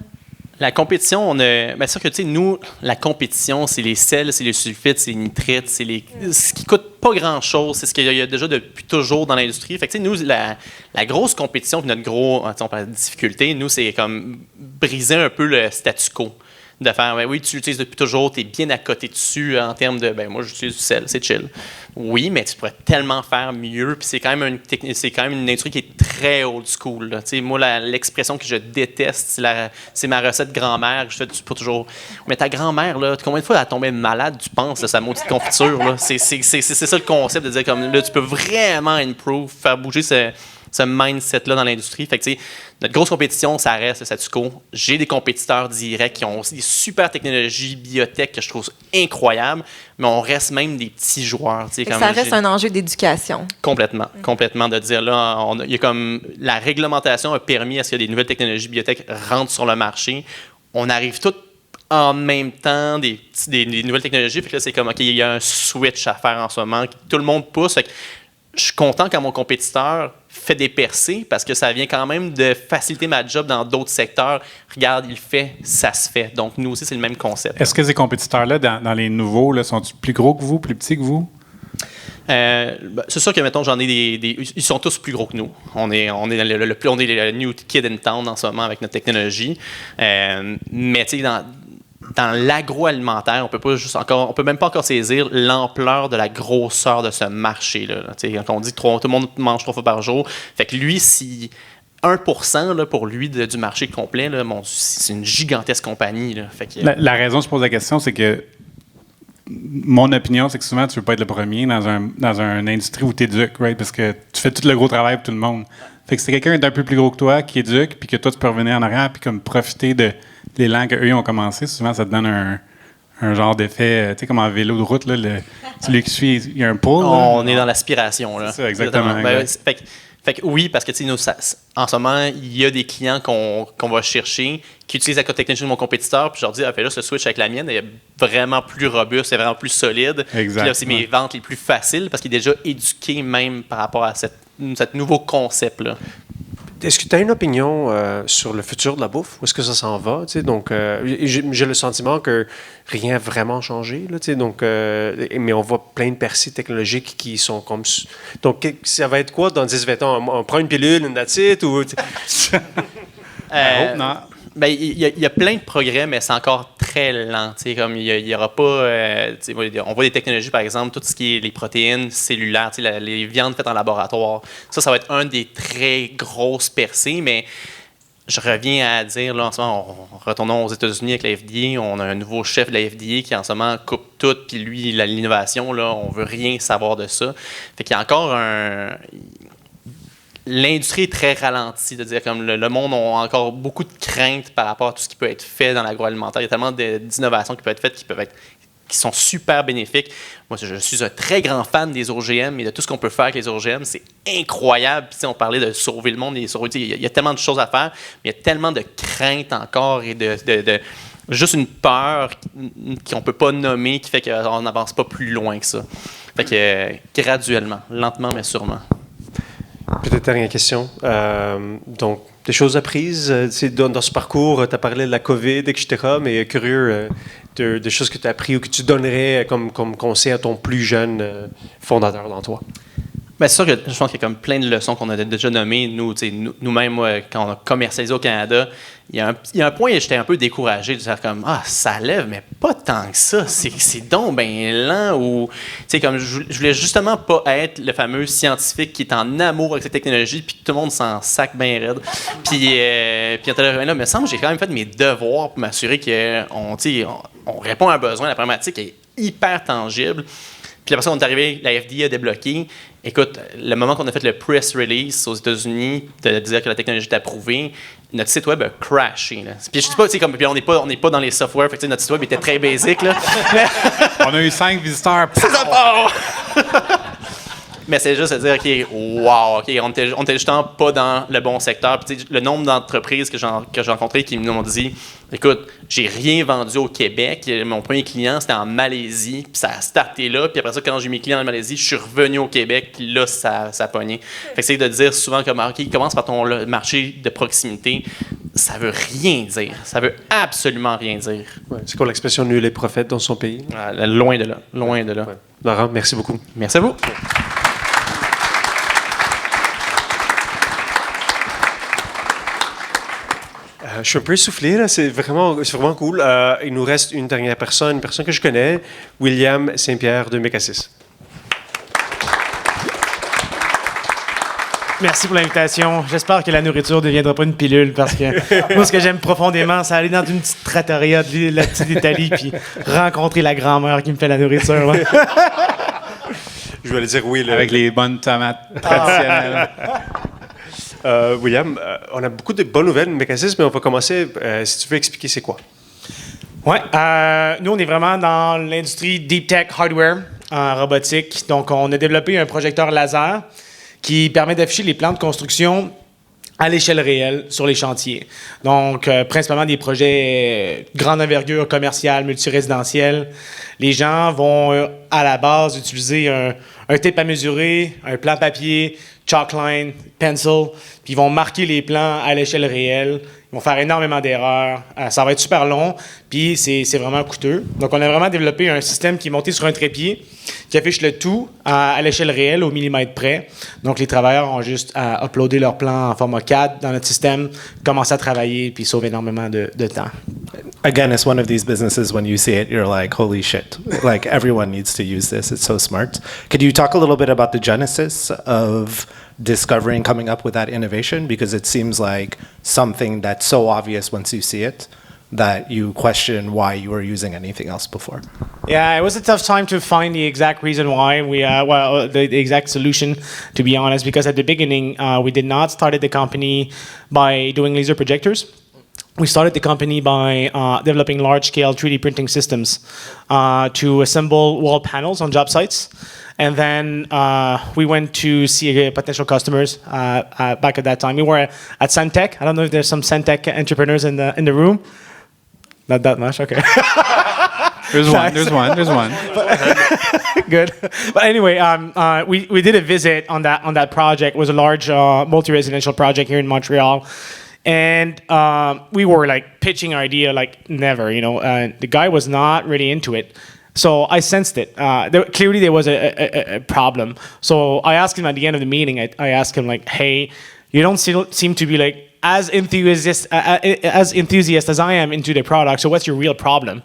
La compétition, c'est sûr que, nous, la compétition, c'est les sels, c'est les sulfites, c'est les nitrites, c'est ce qui coûte pas grand-chose. C'est ce qu'il y a déjà depuis toujours dans l'industrie. Fait que, nous, la grosse compétition, puis notre on parle de difficulté, nous, c'est comme briser un peu le statu quo. De faire, oui, tu l'utilises depuis toujours, tu es bien à côté dessus en termes de, moi, j'utilise du sel, c'est chill. Oui, mais tu pourrais tellement faire mieux, puis c'est quand même une industrie qui est très old school. Là. Moi, l'expression que je déteste, c'est ma recette grand-mère que je fais pour toujours. Mais ta grand-mère, là, combien de fois elle a tombé malade, tu penses, de sa maudite confiture? Là? C'est ça le concept de dire, comme là, tu peux vraiment improve, faire bouger ce mindset-là dans l'industrie. Fait que, notre grosse compétition, ça reste le statu quo. J'ai des compétiteurs directs qui ont aussi des super technologies biotech que je trouve incroyables, mais on reste même des petits joueurs. Ça reste un enjeu d'éducation. Complètement. Complètement. De dire, là, il y a comme la réglementation a permis à ce que des nouvelles technologies biotech rentrent sur le marché. On arrive tous en même temps des nouvelles technologies. Fait que là, c'est comme, OK, il y a un switch à faire en ce moment. Tout le monde pousse. Fait que je suis content quand mon compétiteur fait des percées parce que ça vient quand même de faciliter ma job dans d'autres secteurs. Regarde, il fait, ça se fait. Donc, nous aussi, c'est le même concept. Est-ce que ces compétiteurs-là, dans les nouveaux, là, sont-ils plus gros que vous, plus petits que vous? C'est sûr que, mettons, j'en ai ils sont tous plus gros que nous. On est le new kid in town en ce moment avec notre technologie. Mais, tu sais, dans l'agroalimentaire, on peut même pas encore saisir l'ampleur de la grosseur de ce marché-là. Quand on dit que tout le monde mange 3 fois par jour, fait que lui, si 1% là, pour lui du marché complet, là, c'est une gigantesque compagnie. Là. Fait que, la raison que je pose la question, c'est que mon opinion, c'est que souvent, tu veux pas être le premier dans une industrie où tu éduques, right? Parce que tu fais tout le gros travail pour tout le monde. Fait que c'est quelqu'un d'un peu plus gros que toi qui éduque, puis que toi, tu peux revenir en arrière, puis comme profiter de l'élan qu'eux ont commencé. Souvent, ça te donne un genre d'effet, tu sais, comme en vélo de route, là, celui qui suit, il y a un pull. On est dans l'aspiration. Là. C'est ça, exactement. Fait que oui, parce que en ce moment, il y a des clients qu'on va chercher qui utilisent la technologie de mon compétiteur, puis je leur dis, là, ce switch avec la mienne est vraiment plus robuste, c'est vraiment plus solide. Exact. Puis là, c'est mes ventes les plus faciles parce qu'il est déjà éduqué même par rapport à ce nouveau concept-là. Est-ce que tu as une opinion sur le futur de la bouffe? Où est-ce que ça s'en va? Donc, j'ai le sentiment que rien n'a vraiment changé. Là, donc, mais on voit plein de percées technologiques qui sont comme... Donc, ça va être quoi dans 10-20 ans? On prend une pilule, une datite ou... non. Il y a plein de progrès, mais c'est encore très lent. Comme il y aura pas. On voit des technologies, par exemple, tout ce qui est les protéines cellulaires, les viandes faites en laboratoire. Ça va être un des très grosses percées, mais je reviens à dire, là, en ce moment, retournons aux États-Unis avec la FDA. On a un nouveau chef de la FDA qui, en ce moment, coupe tout, puis lui, l'innovation, là, on veut rien savoir de ça. Fait qu'il y a encore l'industrie est très ralentie, de dire comme le monde a encore beaucoup de craintes par rapport à tout ce qui peut être fait dans l'agroalimentaire. Il y a tellement d'innovations qui peuvent être faites qui sont super bénéfiques. Moi, je suis un très grand fan des OGM et de tout ce qu'on peut faire avec les OGM. C'est incroyable. Puis, on parlait de sauver le monde. Il y a tellement de choses à faire, mais il y a tellement de craintes encore et de juste une peur qu'on ne peut pas nommer qui fait qu'on n'avance pas plus loin que ça. Fait que graduellement, lentement mais sûrement. Peut-être dernière question. Donc, des choses apprises dans ce parcours, tu as parlé de la COVID, etc., mais curieux des choses que tu as apprises ou que tu donnerais comme conseil à ton plus jeune fondateur dans toi. Ben, c'est sûr que je pense qu'il y a comme plein de leçons qu'on a déjà nommées. Nous-mêmes, quand on a commercialisé au Canada, il y a un point où j'étais un peu découragé de dire comme ça lève, mais pas tant que ça. C'est donc ben lent. Ou, comme je voulais justement pas être le fameux scientifique qui est en amour avec cette technologie, puis tout le monde s'en sac bien raide. Puis là, il me semble que j'ai quand même fait mes devoirs pour m'assurer qu'on répond à un besoin. La problématique est hyper tangible. Puis après ça, on est arrivé, la FDA a débloqué. Écoute, le moment qu'on a fait le press release aux États-Unis de dire que la technologie est approuvée, notre site web a crashé. Là. Puis je dis pas, puis on n'est pas dans les softwares, fait que notre site web était très basic. Là. On a eu 5 visiteurs. C'est ça part! Mais c'est juste à dire, OK, wow, OK, on était justement pas dans le bon secteur. Puis le nombre d'entreprises que j'ai rencontrées qui m'ont dit, écoute, j'ai rien vendu au Québec. Mon premier client, c'était en Malaisie. Puis ça a starté là. Puis après ça, quand j'ai mis client en Malaisie, je suis revenu au Québec. Puis là, ça a pogné. Fait que c'est de dire souvent comme, OK, commence par ton marché de proximité. Ça veut rien dire. Ça veut absolument rien dire. Ouais, c'est quoi l'expression nul est prophète dans son pays? Loin de là. Loin de là. Ouais. Laurent, merci beaucoup. Merci à vous. Je suis un peu essoufflé, là. C'est vraiment cool. Il nous reste une dernière personne, une personne que je connais, William Saint-Pierre de Mécassis. Merci pour l'invitation. J'espère que la nourriture ne deviendra pas une pilule parce que moi, ce que j'aime profondément, c'est aller dans une petite trattoria de la petite Italie puis rencontrer la grand-mère qui me fait la nourriture. Ouais. Je voulais dire oui. Avec les bonnes tomates traditionnelles. William, on a beaucoup de bonnes nouvelles de Mécassis, mais on va commencer, si tu veux expliquer c'est quoi. Oui, nous, on est vraiment dans l'industrie Deep Tech Hardware en robotique. Donc, on a développé un projecteur laser qui permet d'afficher les plans de construction à l'échelle réelle sur les chantiers. Donc, principalement des projets grande envergure, commerciale, multirésidentielle. Les gens vont, à la base, utiliser un tape à mesurer, un plan papier, chalkline, pencil, puis ils vont marquer les plans à l'échelle réelle. Ils vont faire énormément d'erreurs. Ça va être super long, puis c'est vraiment coûteux. Donc, on a vraiment développé un système qui est monté sur un trépied, qui affiche le tout à l'échelle réelle, au millimètre près. Donc, les travailleurs ont juste à uploader leur plan en format CAD dans notre système, commencer à travailler, puis sauver énormément de temps. Again, it's one of these businesses, when you see it, you're like, holy shit. Like, everyone needs to use this. It's so smart. Could you talk a little bit about the genesis of discovering, coming up with that innovation? Because it seems like something that's so obvious once you see it that you question why you were using anything else before. Yeah, it was a tough time to find the exact reason why the exact solution, to be honest, because at the beginning, we did not start the company by doing laser projectors. We started the company by developing large-scale 3D printing systems to assemble wall panels on job sites. And then we went to see potential customers back at that time. We were at Santec. I don't know if there's some Santec entrepreneurs in the room. Not that much, okay. There's one. Good. But anyway, we did a visit on that project. It was a large multi-residential project here in Montreal. And we were like pitching our idea like never, the guy was not really into it. So I sensed it. Clearly there was a problem. So I asked him at the end of the meeting, I asked him like, hey, you don't seem to be like as enthusiast as I am into the product. So what's your real problem?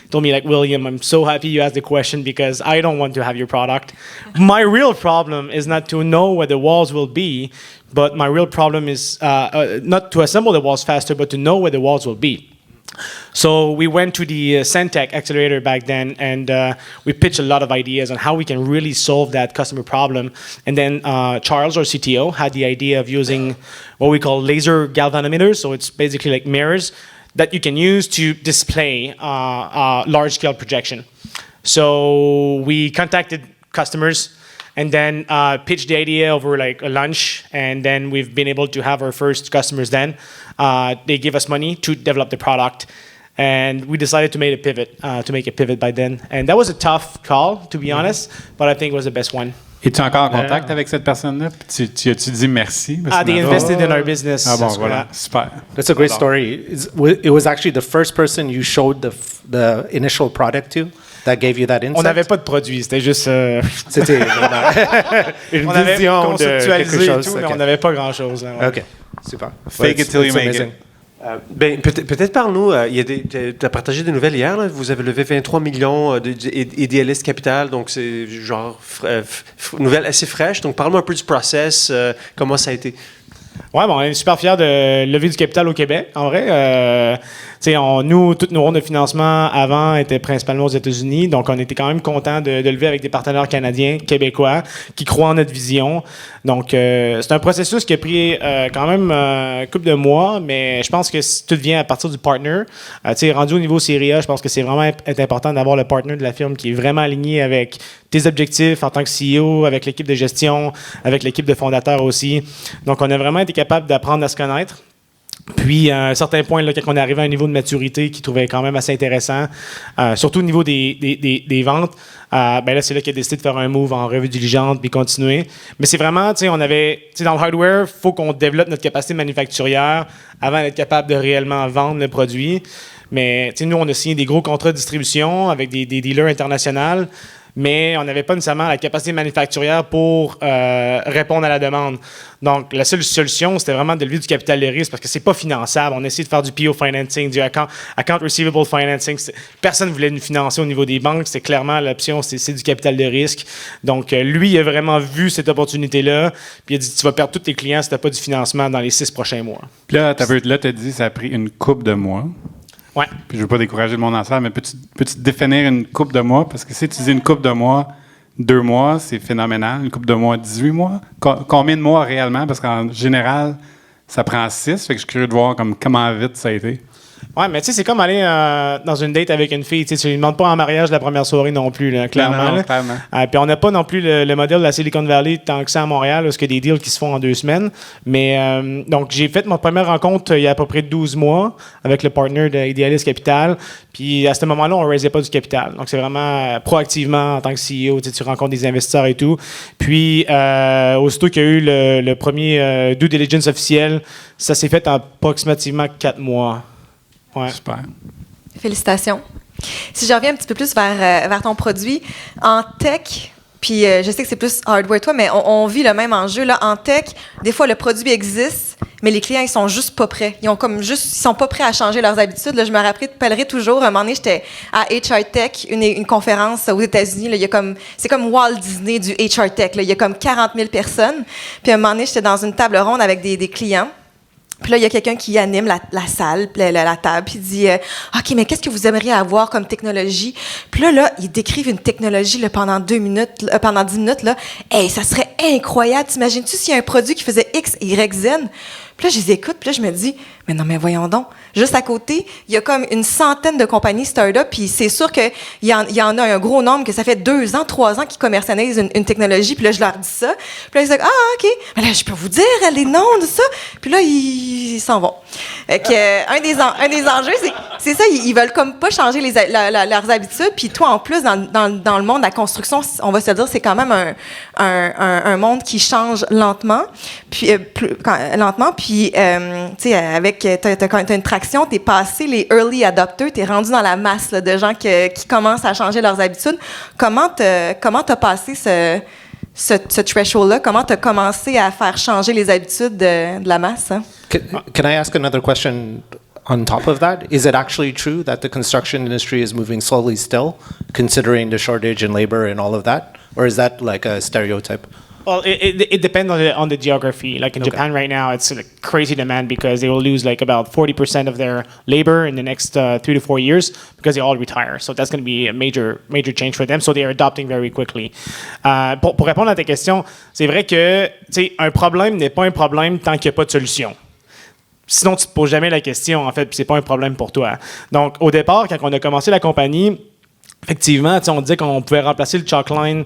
He told me like, William, I'm so happy you asked the question because I don't want to have your product. My real problem is not to know where the walls will be, but my real problem is not to assemble the walls faster, but to know where the walls will be. So we went to the Santec accelerator back then, and we pitched a lot of ideas on how we can really solve that customer problem. And then Charles, our CTO, had the idea of using what we call laser galvanometers. So it's basically like mirrors that you can use to display large-scale projection. So we contacted customers and then pitched the idea over like a lunch, and then we've been able to have our first customers then. They give us money to develop the product, and we decided to make a pivot by then. And that was a tough call, to be honest, but I think it was the best one. Es-tu encore en contact avec cette personne-là? Tu as-tu dit merci? They invested in our business. Ah bon, voilà, super. That's a great story. It was actually the first person you showed the initial product to. that gave you that insight? On n'avait pas de produit, c'était juste C'était une on avait vision de conceptualisé quelque et chose. tout, mais Ok. on n'avait pas grand-chose. Hein, ouais. OK, super. Fake it till you make amazing. it. Peut-être parle-nous, tu as partagé des nouvelles hier, là, vous avez levé 23 millions d'Idealist Capital, donc c'est genre nouvelle assez fraîche. Donc parle-moi un peu du process, comment ça a été. Ouais, bon, on est super fiers de lever du capital au Québec, en vrai. Nous, toutes nos rondes de financement avant étaient principalement aux États-Unis, donc on était quand même contents de lever avec des partenaires canadiens, québécois, qui croient en notre vision. Donc, c'est un processus qui a pris quand même une couple de mois, mais je pense que tout vient à partir du partner. Rendu au niveau Série A, je pense que c'est vraiment important d'avoir le partner de la firme qui est vraiment aligné avec tes objectifs en tant que CEO, avec l'équipe de gestion, avec l'équipe de fondateurs aussi. Donc, on a vraiment été capable d'apprendre à se connaître. Puis, à un certain point, là, quand on est arrivé à un niveau de maturité qu'il trouvait quand même assez intéressant, surtout au niveau des ventes, là, c'est là qu'il a décidé de faire un move en revue diligente puis continuer. Mais c'est vraiment, dans le hardware, il faut qu'on développe notre capacité manufacturière avant d'être capable de réellement vendre le produit. Mais, nous, on a signé des gros contrats de distribution avec des dealers internationaux, mais on n'avait pas nécessairement la capacité manufacturière pour répondre à la demande. Donc, la seule solution, c'était vraiment de lever du capital de risque parce que c'est pas finançable. On a essayé de faire du PO financing, du account receivable financing. Personne ne voulait nous financer au niveau des banques. C'était clairement l'option, c'est du capital de risque. Donc, lui, il a vraiment vu cette opportunité-là. Puis, il a dit, tu vas perdre tous tes clients si tu n'as pas du financement dans les 6 prochains mois. Puis là, tu as dit que ça a pris une couple de mois. Ouais. Puis je ne veux pas décourager le monde en salle, mais peux-tu définir une couple de mois? Parce que si tu dis une couple de mois, 2 mois, c'est phénoménal. Une couple de mois, 18 mois. Combien de mois réellement? Parce qu'en général, ça prend 6. Fait que je suis curieux de voir comment vite ça a été. Ouais, mais tu sais, c'est comme aller dans une date avec une fille. Tu ne lui demandes pas en mariage la première soirée non plus, là, clairement. Non, clairement. Puis on n'a pas non plus le modèle de la Silicon Valley tant que ça à Montréal, parce qu'il y a des deals qui se font en 2 semaines. Mais donc, j'ai fait ma première rencontre il y a à peu près 12 mois avec le partner d'Idealist Capital. Puis à ce moment-là, on ne raisait pas du capital. Donc, c'est vraiment proactivement, en tant que CEO, tu rencontres des investisseurs et tout. Puis, aussitôt qu'il y a eu le premier due diligence officiel, ça s'est fait en approximativement 4 mois. Ouais. Super. Félicitations. Si je reviens un petit peu plus vers ton produit, en tech, puis je sais que c'est plus hardware toi, mais on vit le même enjeu. Là. En tech, des fois, le produit existe, mais les clients, ils sont juste pas prêts. Ils sont pas prêts à changer leurs habitudes. Là, je me rappellerai toujours, à un moment donné, j'étais à HR Tech, une conférence aux États-Unis. Là, c'est comme Walt Disney du HR Tech. Là. Il y a comme 40 000 personnes. Puis à un moment donné, j'étais dans une table ronde avec des clients. Puis là, il y a quelqu'un qui anime la salle, la table, puis il dit OK, mais qu'est-ce que vous aimeriez avoir comme technologie? Puis là, ils décrivent une technologie là, pendant 10 minutes. Là. Hey, ça serait incroyable. T'imagines-tu s'il y a un produit qui faisait X, Y, Z? Puis là, je les écoute, puis là, je me dis mais non, mais voyons donc. Juste à côté, il y a comme une centaine de compagnies start-up, puis c'est sûr qu'il y en a un gros nombre que ça fait 2 ans, 3 ans qu'ils commercialisent une technologie, puis là, je leur dis ça. Puis là, ils disent OK. Mais là, je peux vous dire les noms de ça. Puis là, ils s'en vont. Un des enjeux, c'est ça, ils veulent comme pas changer leurs habitudes. Puis toi, en plus, dans le monde de la construction, on va se dire, c'est quand même un monde qui change lentement. Puis, tu sais, avec, t'as une traction, t'es passé les early adopters, t'es rendu dans la masse là, de gens qui commencent à changer leurs habitudes. Comment t'as passé ce threshold-là? Comment t'as commencé à faire changer les habitudes de la masse? Hein? Can I ask another question on top of that? Is it actually true that the construction industry is moving slowly still, considering the shortage in labor and all of that? Or is that like a stereotype? Well, it depends on the geography. Like in Japan right now, it's like crazy demand because they will lose like about 40% of their labor in the next 3 to 4 years because they all retire. So that's going to be a major change for them. So they are adopting very quickly. Pour répondre à ta question, c'est vrai que un problème n'est pas un problème tant qu'il n'y a pas de solution. Sinon, tu ne te poses jamais la question, en fait, puis c'est pas un problème pour toi. Donc, au départ, quand on a commencé la compagnie, effectivement, on disait qu'on pouvait remplacer le chalk line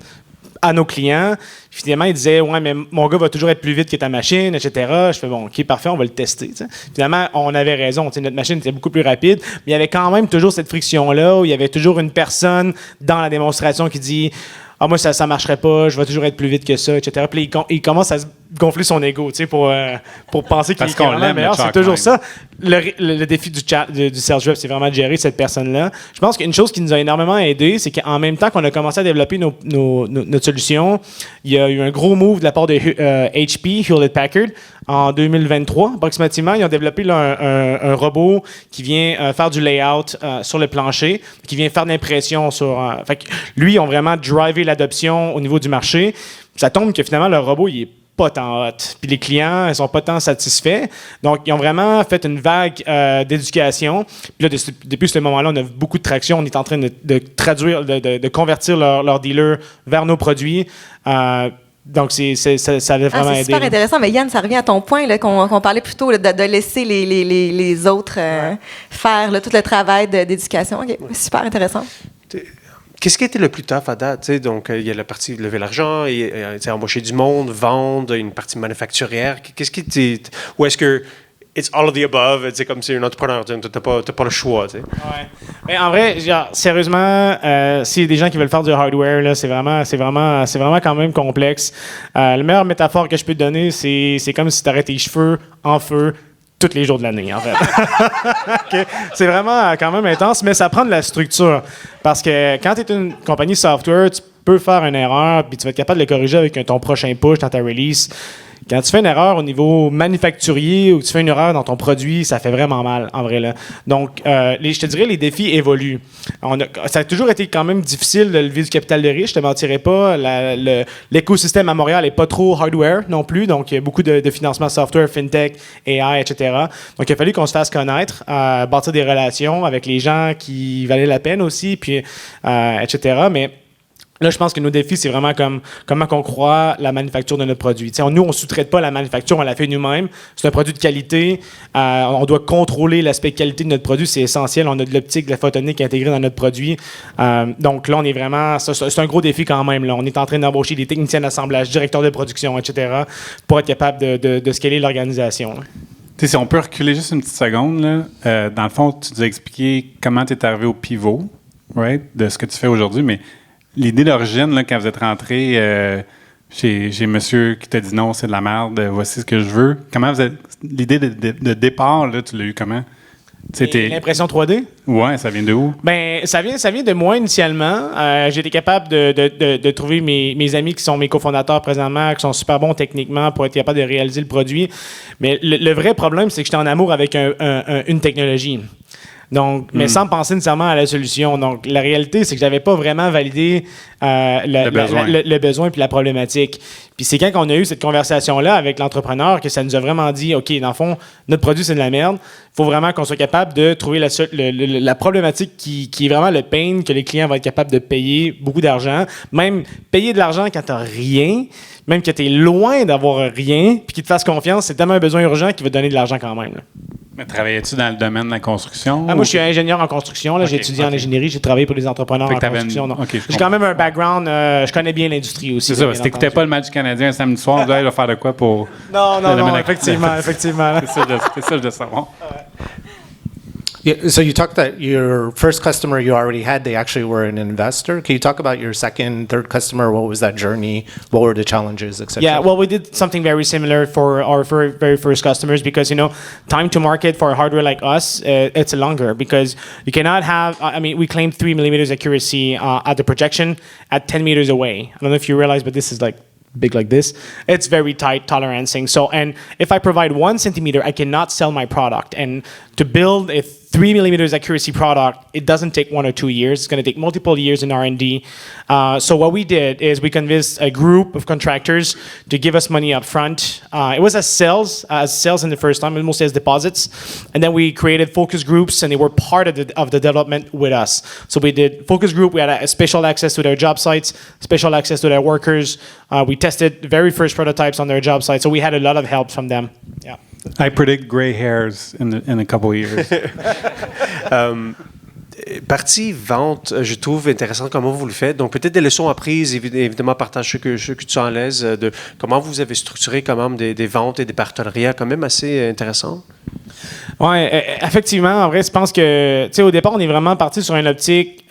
à nos clients. Finalement, ils disaient « Ouais, mais mon gars va toujours être plus vite que ta machine, etc. » Je fais « Bon, OK, parfait, on va le tester. » Finalement, on avait raison. Notre machine était beaucoup plus rapide, mais il y avait quand même toujours cette friction-là où il y avait toujours une personne dans la démonstration qui dit « Ah, moi, ça ne marcherait pas, je vais toujours être plus vite que ça, etc. » Puis ils commencent à se gonfler son ego, tu sais, pour penser qu'il Parce est qu'on vraiment l'aime, meilleur. le C'est chalk toujours mind. ça. Le défi du sales rep, c'est vraiment de gérer cette personne-là. Je pense qu'une chose qui nous a énormément aidé, c'est qu'en même temps qu'on a commencé à développer notre solution, il y a eu un gros move de la part de HP, Hewlett Packard, en 2023 approximativement. Ils ont développé là, un robot qui vient faire du layout sur le plancher, qui vient faire de l'impression sur... fait que lui, ils ont vraiment drivé l'adoption au niveau du marché. Ça tombe que finalement, le robot, il est pas tant hot. Puis les clients, ils sont pas tant satisfaits. Donc, ils ont vraiment fait une vague d'éducation. Puis là, depuis ce moment-là, on a beaucoup de traction. On est en train de traduire, de convertir leurs dealers vers nos produits. Donc, ça a vraiment aidé. C'est super intéressant. Mais Yann, ça revient à ton point là, qu'on parlait plus tôt, là, de laisser les autres faire là, tout le travail d'éducation. OK, super intéressant. Qu'est-ce qui a été le plus tough à date? T'sais, donc, il y a la partie lever l'argent, embaucher du monde, vendre, une partie manufacturière. Qu'est-ce qui était... Ou est-ce que it's all of the above? C'est comme si un entrepreneur, tu n'as pas le choix. T'sais. Ouais. Mais en vrai, genre, sérieusement, s'il y a des gens qui veulent faire du hardware, là, c'est vraiment quand même complexe. La meilleure métaphore que je peux te donner, c'est comme si tu aurais tes cheveux en feu tous les jours de l'année, en fait. Okay? C'est vraiment quand même intense, mais ça prend de la structure. Parce que quand tu es une compagnie software, tu peux faire une erreur, puis tu vas être capable de le corriger avec ton prochain push dans ta release. Quand tu fais une erreur au niveau manufacturier ou tu fais une erreur dans ton produit, ça fait vraiment mal, en vrai. Là. Donc, je te dirais, les défis évoluent. Ça a toujours été quand même difficile de lever du capital de risque, je te mentirais pas. L'écosystème à Montréal n'est pas trop hardware non plus, donc il y a beaucoup de financement software, fintech, AI, etc. Donc, il a fallu qu'on se fasse connaître, bâtir des relations avec les gens qui valaient la peine aussi, puis, etc. Mais là, je pense que nos défis, c'est vraiment comment on croit la manufacture de notre produit. Nous, on ne sous-traite pas la manufacture, on la fait nous-mêmes. C'est un produit de qualité. On doit contrôler l'aspect qualité de notre produit, c'est essentiel. On a de l'optique, de la photonique intégrée dans notre produit. Donc là, on est vraiment... C'est un gros défi quand même. Là. On est en train d'embaucher des techniciens d'assemblage, directeurs de production, etc., pour être capable de scaler l'organisation. Si on peut reculer juste une petite seconde, là, dans le fond, tu nous as expliqué comment tu es arrivé au pivot, right, de ce que tu fais aujourd'hui, mais l'idée d'origine, là, quand vous êtes rentré chez monsieur qui t'a dit non, c'est de la merde, voici ce que je veux. Comment vous êtes. L'idée de départ, là, tu l'as eu comment? L'impression 3D? Ouais, ça vient de où? Ben, ça vient de moi initialement. J'ai été capable de trouver mes amis qui sont mes cofondateurs présentement, qui sont super bons techniquement pour être capable de réaliser le produit. Mais le vrai problème, c'est que j'étais en amour avec une technologie. Donc, mais sans penser nécessairement à la solution. Donc, la réalité, c'est que j'avais pas vraiment validé le besoin puis la problématique. Puis c'est quand on a eu cette conversation-là avec l'entrepreneur que ça nous a vraiment dit, OK, dans le fond, notre produit, c'est de la merde. Il faut vraiment qu'on soit capable de trouver la problématique qui est vraiment le pain que les clients vont être capables de payer beaucoup d'argent. Même payer de l'argent quand tu n'as rien, même que tu es loin d'avoir rien, puis qu'ils te fassent confiance, c'est tellement un besoin urgent qu'il va te donner de l'argent quand même. Là. Mais travaillais-tu dans le domaine de la construction? Moi, je suis ingénieur en construction. Là. Okay, j'ai étudié en ingénierie. J'ai travaillé pour des entrepreneurs en construction. J'ai quand même un background. Je connais bien l'industrie aussi. C'est ça. Si tu n'écoutais pas le match canadien un samedi soir, on devait faire de quoi pour... Non, effectivement. C'est ça que je veux savoir. Yeah, so you talked that your first customer you already had, they actually were an investor. Can you talk about your second, third customer? What was that journey? What were the challenges, etc.? Yeah, well, we did something very similar for our very first customers because, time to market for hardware like us, it's longer because you cannot have, we claim 3 millimeters accuracy at the projection at 10 meters away. I don't know if you realize, but this is like big like this. It's very tight tolerancing. So, and if I provide 1 centimeter, I cannot sell my product. And to build a 3 millimeters accuracy product, it doesn't take 1 or 2 years. It's going to take multiple years in R&D. So what we did is we convinced a group of contractors to give us money up front. It was as sales in the first time, mostly as deposits. And then we created focus groups, and they were part of the development with us. So we did focus group. We had a special access to their job sites, special access to their workers. We tested the very first prototypes on their job site. So we had a lot of help from them. Yeah. I predict gray hairs in a couple of years. Partie vente, je trouve intéressant comment vous le faites. Donc, peut-être des leçons apprises, évidemment, partage ce que tu en laisses, de comment vous avez structuré quand même des ventes et des partenariats quand même assez intéressants. Oui, effectivement. En vrai, je pense que, au départ, on est vraiment parti sur une optique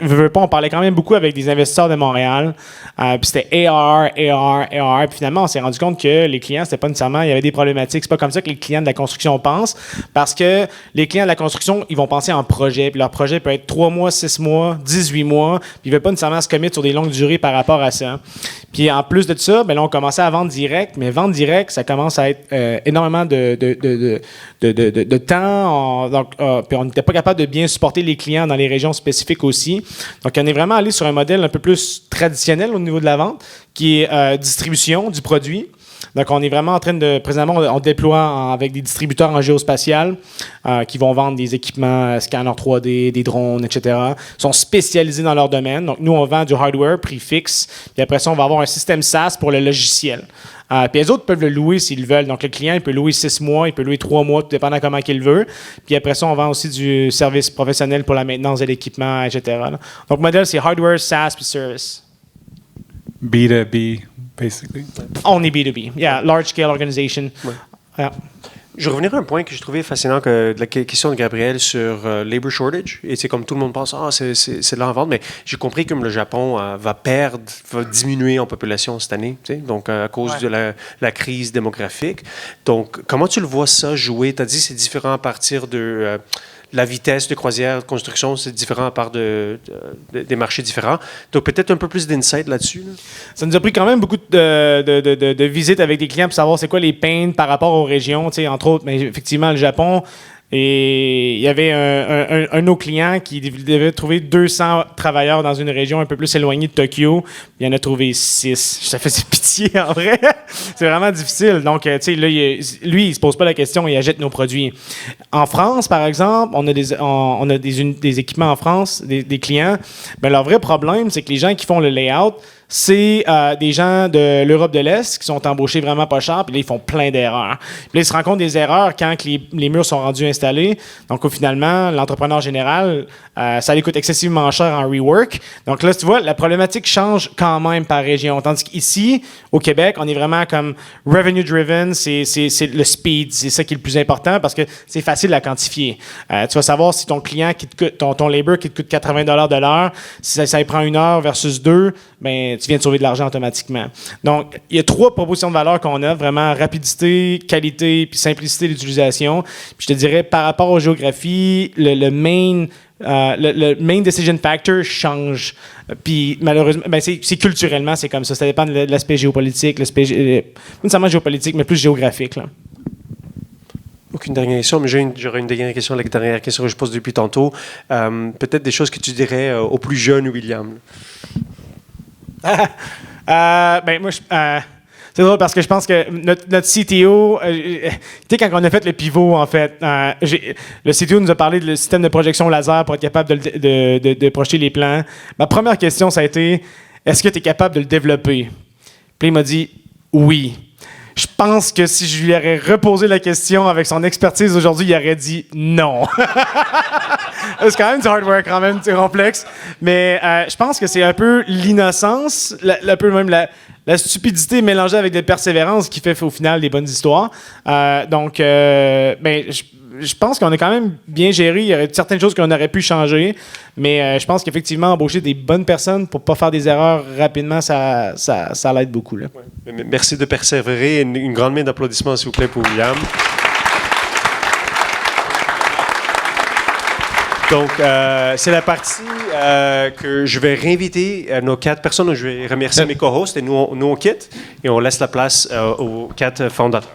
veux pas, on parlait quand même beaucoup avec des investisseurs de Montréal. Puis c'était AR. Puis finalement, on s'est rendu compte que les clients, c'était pas nécessairement, il y avait des problématiques. C'est pas comme ça que les clients de la construction pensent. Parce que les clients de la construction, ils vont penser en projet. Puis leur projet peut être 3 mois, 6 mois, 18 mois. Puis ils veulent pas nécessairement se commettre sur des longues durées par rapport à ça. Puis en plus de ça, ben là, on commençait à vendre direct. Mais vendre direct, ça commence à être énormément de temps. Puis on n'était pas capable de bien supporter les clients dans les régions spécifiques aussi. Donc, on est vraiment allé sur un modèle un peu plus traditionnel au niveau de la vente, qui est distribution du produit. Donc, on est vraiment en train de, présentement, on déploie avec des distributeurs en géospatial qui vont vendre des équipements, scanners 3D, des drones, etc. Ils sont spécialisés dans leur domaine. Donc, nous, on vend du hardware, prix fixe. Puis après ça, on va avoir un système SaaS pour le logiciel. Puis les autres peuvent le louer s'ils veulent. Donc, le client, il peut louer 6 mois, il peut louer 3 mois, tout dépendant comment il veut. Puis après ça, on vend aussi du service professionnel pour la maintenance de l'équipement, etc. là. Donc, le modèle, c'est hardware, SaaS, puis service. B2B, basically. Only B2B. Yeah, large-scale organization. Ouais. Yeah. Je vais revenir à un point que je trouvais fascinant, que de la question de Gabriel sur labor shortage. Et c'est comme tout le monde pense, c'est là en vente, mais j'ai compris que le Japon va diminuer en population cette année, tu sais, donc à cause de la crise démographique. Donc, comment tu le vois ça jouer? Tu as dit que c'est différent à partir de la vitesse de croisière de construction, c'est différent à part des marchés différents. Donc, peut-être un peu plus d'insight là-dessus. Là. Ça nous a pris quand même beaucoup de visites avec des clients pour savoir c'est quoi les pains par rapport aux régions. Tu sais, entre autres, mais effectivement, le Japon. Et il y avait un de nos clients qui devait trouver 200 travailleurs dans une région un peu plus éloignée de Tokyo. Il en a trouvé 6. Ça faisait pitié, en vrai. C'est vraiment difficile. Donc, tu sais, là, lui, il se pose pas la question, il achète nos produits. En France, par exemple, on a des équipements en France, des clients. Ben, leur vrai problème, c'est que les gens qui font le layout, c'est des gens de l'Europe de l'Est qui sont embauchés vraiment pas cher, puis là, ils font plein d'erreurs. Puis là, ils se rendent compte des erreurs quand les murs sont rendus installés. Donc, finalement, l'entrepreneur général, ça lui coûte excessivement cher en rework. Donc là, tu vois, la problématique change quand même par région. Tandis qu'ici, au Québec, on est vraiment comme revenue-driven, c'est le speed, c'est ça qui est le plus important parce que c'est facile à quantifier. Tu vas savoir si ton client, ton labor qui te coûte 80 $ de l'heure, si ça lui prend 1 heure versus 2, ben tu viens de sauver de l'argent automatiquement. Donc, il y a 3 propositions de valeur qu'on a, vraiment rapidité, qualité, puis simplicité d'utilisation. Puis je te dirais, par rapport aux géographies, le main decision factor change. Puis malheureusement, ben c'est culturellement, c'est comme ça. Ça dépend de l'aspect géopolitique, pas nécessairement géopolitique, mais plus géographique. Là. Aucune dernière question, mais j'aurais une dernière question, la dernière question que je pose depuis tantôt. Peut-être des choses que tu dirais au plus jeune William. Ben moi, c'est drôle parce que je pense que notre CTO, tu sais, quand on a fait le pivot, en fait, le CTO nous a parlé du système de projection laser pour être capable de projeter les plans. Ma première question, ça a été, est-ce que tu es capable de le développer? Puis il m'a dit, oui. Je pense que si je lui aurais reposé la question avec son expertise aujourd'hui, il aurait dit non. C'est quand même du hardware, quand même, c'est complexe. Mais je pense que c'est un peu l'innocence, un peu même la stupidité mélangée avec de la persévérance qui fait au final des bonnes histoires. Donc, je pense qu'on a quand même bien géré. Il y aurait certaines choses qu'on aurait pu changer, mais je pense qu'effectivement, embaucher des bonnes personnes pour ne pas faire des erreurs rapidement, ça l'aide beaucoup. Là. Ouais. Merci de persévérer. Une grande main d'applaudissements, s'il vous plaît, pour William. Donc, c'est la partie que je vais réinviter nos 4 personnes. Je vais remercier mes co-hosts et nous on quitte et on laisse la place aux 4 fondateurs.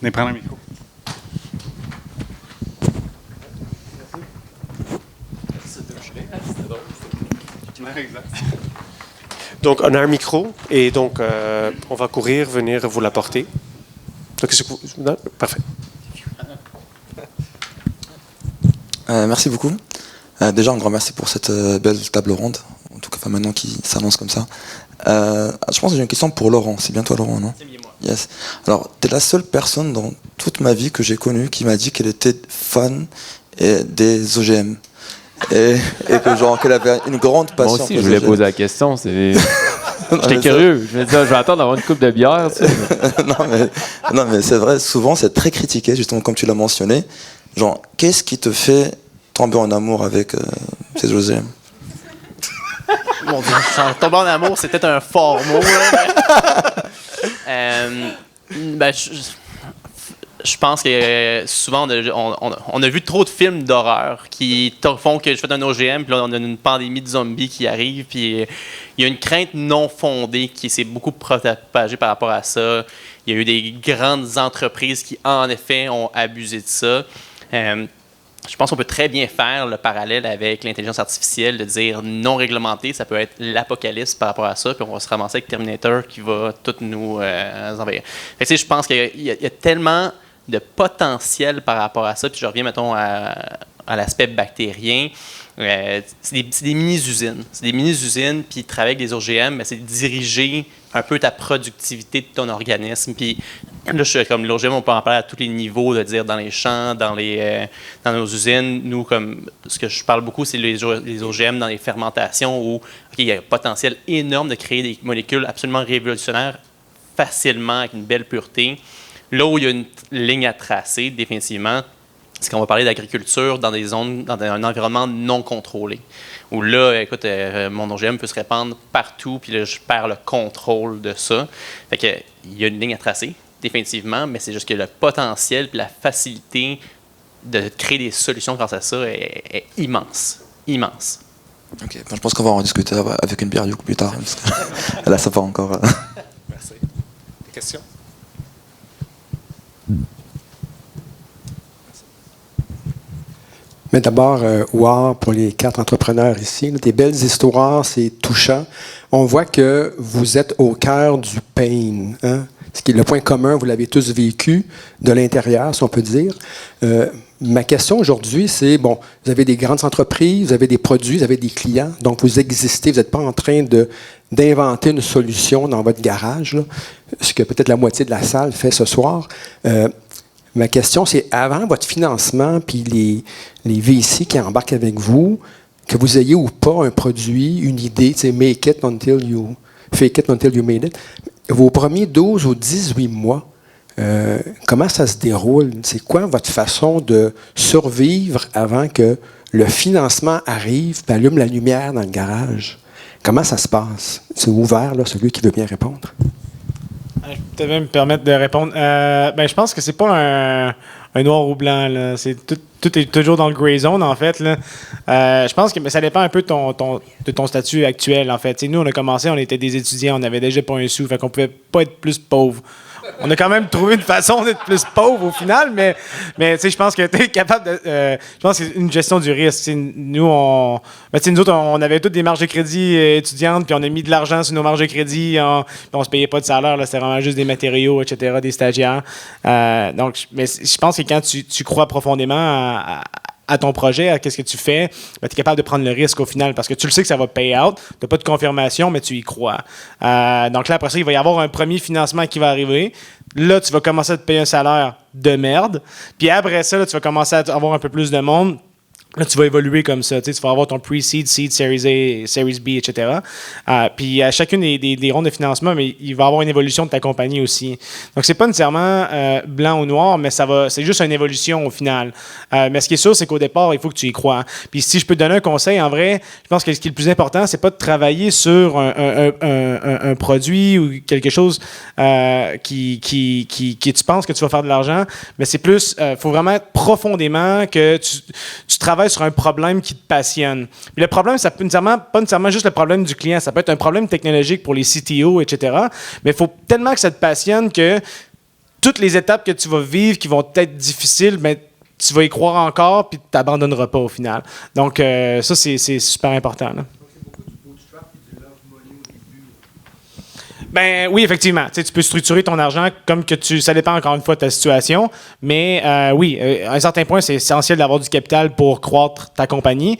Venez prendre un micro. Donc, on a un micro et donc on va courir, venir vous l'apporter. Donc, parfait. Merci beaucoup. Déjà, un grand merci pour cette belle table ronde, en tout cas maintenant qui s'annonce comme ça. Je pense que j'ai une question pour Laurent. C'est bien toi, Laurent, non? C'est bien moi. Yes. Alors, tu es la seule personne dans toute ma vie que j'ai connue qui m'a dit qu'elle était fan des OGM. Et que genre qu'elle avait une grande passion. Moi aussi, je voulais poser la question. J'étais curieux. Je me disais, je vais attendre d'avoir une coupe de bière. Tu sais. non, mais c'est vrai, souvent, c'est très critiqué, justement, comme tu l'as mentionné. Genre, qu'est-ce qui te fait tombé en amour avec ces OGM? Mon Dieu, tomber en amour, c'est peut-être un fort mot. Là, ben, je pense que souvent, on a vu trop de films d'horreur qui font que je fais un OGM, puis là, on a une pandémie de zombies qui arrive, puis il y a une crainte non fondée qui s'est beaucoup propagée par rapport à ça. Il y a eu des grandes entreprises qui, en effet, ont abusé de ça. Je pense qu'on peut très bien faire le parallèle avec l'intelligence artificielle, de dire non réglementé, ça peut être l'apocalypse par rapport à ça, puis on va se ramasser avec Terminator qui va tout nous envahir. Fait que, je pense qu'il y a tellement de potentiel par rapport à ça, puis je reviens, mettons, à l'aspect bactérien. C'est des mini-usines. C'est des mini-usines, puis travailler avec des OGM, mais c'est diriger un peu ta productivité de ton organisme. Puis là, je suis comme l'OGM, on peut en parler à tous les niveaux, de dire dans les champs, dans nos usines. Nous, comme ce que je parle beaucoup, c'est les OGM dans les fermentations où il y a un potentiel énorme de créer des molécules absolument révolutionnaires facilement, avec une belle pureté. Là où il y a une ligne à tracer, définitivement, c'est qu'on va parler d'agriculture dans des zones, dans un environnement non contrôlé. Où là, écoute, mon OGM peut se répandre partout, puis là, je perds le contrôle de ça. Fait que, il y a une ligne à tracer, définitivement, mais c'est juste que le potentiel et la facilité de créer des solutions grâce à ça est immense. Immense. Ok, ben, je pense qu'on va en discuter avec une bière du coup plus tard. Parce que là, ça va encore. Merci. Des questions? Mais d'abord, wow, pour les 4 entrepreneurs ici, là, des belles histoires, c'est touchant. On voit que vous êtes au cœur du pain, hein? Ce qui est le point commun, vous l'avez tous vécu de l'intérieur, si on peut dire. Ma question aujourd'hui, c'est, bon, vous avez des grandes entreprises, vous avez des produits, vous avez des clients, donc vous existez, vous n'êtes pas en train d'inventer une solution dans votre garage, là, ce que peut-être la moitié de la salle fait ce soir. Ma question, c'est avant votre financement, puis les VC qui embarquent avec vous, que vous ayez ou pas un produit, une idée, tu sais, make it until you made it. Vos premiers 12 ou 18 mois, comment ça se déroule? C'est quoi votre façon de survivre avant que le financement arrive et allume la lumière dans le garage? Comment ça se passe? C'est ouvert, là, celui qui veut bien répondre. Je peux même me permettre de répondre. Je pense que c'est pas un noir ou blanc. Là. Tout est toujours dans le gray zone, en fait. Là. Je pense que ça dépend un peu de ton statut actuel, en fait. T'sais, nous, on a commencé, on était des étudiants, on n'avait déjà pas un sou, fait qu'on pouvait pas être plus pauvre. On a quand même trouvé une façon d'être plus pauvre au final, mais je pense que tu es capable de... je pense que c'est une gestion du risque. Nous autres, on avait toutes des marges de crédit étudiantes, puis on a mis de l'argent sur nos marges de crédit, on se payait pas de salaire, là, c'était vraiment juste des matériaux, etc., des stagiaires. Mais je pense que quand tu crois profondément à ton projet, à qu'est-ce que tu fais, tu es capable de prendre le risque au final parce que tu le sais que ça va pay out. Tu n'as pas de confirmation, mais tu y crois. Donc là, après ça, il va y avoir un premier financement qui va arriver. Là, tu vas commencer à te payer un salaire de merde. Puis après ça, là, tu vas commencer à avoir un peu plus de monde. Là, tu vas évoluer comme ça. Tu vas avoir ton pre-seed, seed, Series A, Series B, etc. Puis à chacune des rondes de financement, mais il va y avoir une évolution de ta compagnie aussi. Donc, c'est pas nécessairement blanc ou noir, mais c'est juste une évolution au final. Mais ce qui est sûr, c'est qu'au départ, il faut que tu y crois. Puis si je peux te donner un conseil, en vrai, je pense que ce qui est le plus important, c'est pas de travailler sur un produit ou quelque chose qui tu penses que tu vas faire de l'argent, mais c'est plus, faut vraiment être profondément que tu travailles sur un problème qui te passionne. Puis le problème, ça peut pas nécessairement juste le problème du client, ça peut être un problème technologique pour les CTO, etc. Mais il faut tellement que ça te passionne que toutes les étapes que tu vas vivre qui vont être difficiles, mais tu vas y croire encore puis tu t'abandonneras pas au final. Donc ça, c'est super important. Là. Ben oui, effectivement. Tu peux structurer ton argent comme que ça dépend encore une fois de ta situation, mais oui, à un certain point, c'est essentiel d'avoir du capital pour croître ta compagnie.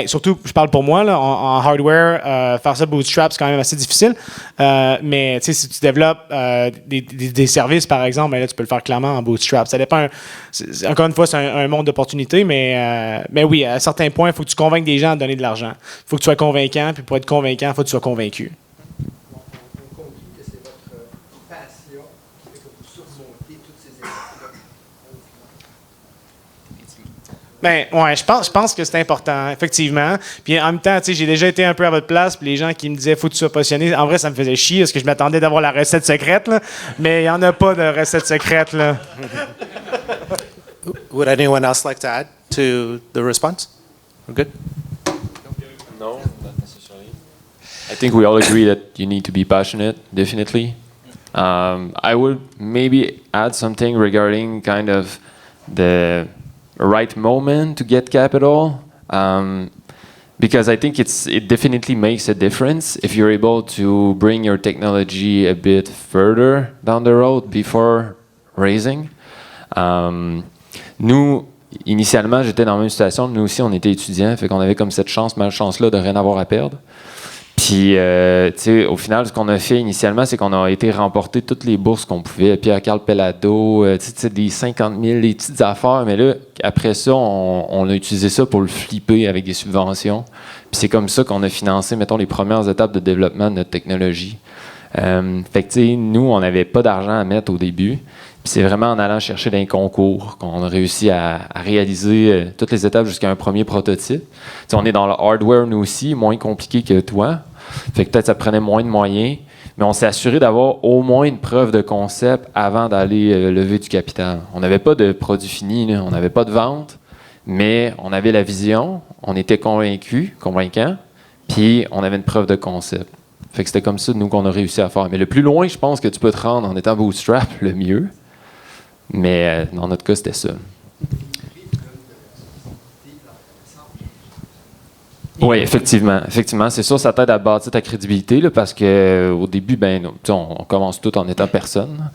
Surtout, je parle pour moi, là, en hardware, faire ça bootstrap, c'est quand même assez difficile. Mais si tu développes des services, par exemple, ben là, tu peux le faire clairement en bootstrap. Ça dépend. Encore une fois, c'est un monde d'opportunités, mais oui, à un certain point, il faut que tu convainques des gens à donner de l'argent. Il faut que tu sois convaincant, puis pour être convaincant, il faut que tu sois convaincu. Ben, ouais, je pense que c'est important, effectivement. Puis en même temps, tu sais, j'ai déjà été un peu à votre place, puis les gens qui me disaient, faut que tu sois passionné, en vrai, ça me faisait chier, parce que je m'attendais d'avoir la recette secrète, là. Mais il n'y en a pas de recette secrète, là. Would anyone else like to add to the response? We're good? No, not necessarily. I think we all agree that you need to be passionate, definitely. I would maybe add something regarding kind of the right moment to get capital, because I think it definitely makes a difference if you're able to bring your technology a bit further down the road before raising. Nous, initialement, j'étais dans la même situation. Nous aussi, on était étudiants, fait qu'on avait comme cette malchance-là de rien avoir à perdre. Puis, tu sais, au final, ce qu'on a fait initialement, c'est qu'on a été remporter toutes les bourses qu'on pouvait. Pierre-Carl Pellado, tu sais, des 50 000, des petites affaires. Mais là, après ça, on a utilisé ça pour le flipper avec des subventions. Puis c'est comme ça qu'on a financé, mettons, les premières étapes de développement de notre technologie. Fait que, tu sais, nous, on n'avait pas d'argent à mettre au début. Puis c'est vraiment en allant chercher dans les concours qu'on a réussi à réaliser toutes les étapes jusqu'à un premier prototype. T'sais, on est dans le hardware, nous aussi, moins compliqué que toi. Fait que peut-être ça prenait moins de moyens, mais on s'est assuré d'avoir au moins une preuve de concept avant d'aller lever du capital. On n'avait pas de produit fini, là. On n'avait pas de vente, mais on avait la vision, on était convaincants, puis on avait une preuve de concept. Fait que c'était comme ça, nous, qu'on a réussi à faire. Mais le plus loin, je pense que tu peux te rendre en étant bootstrap, le mieux. Mais dans notre cas, c'était ça. Oui, effectivement. C'est sûr, ça t'aide à bâtir ta crédibilité, là, parce qu'au début, on commence tout en étant personne.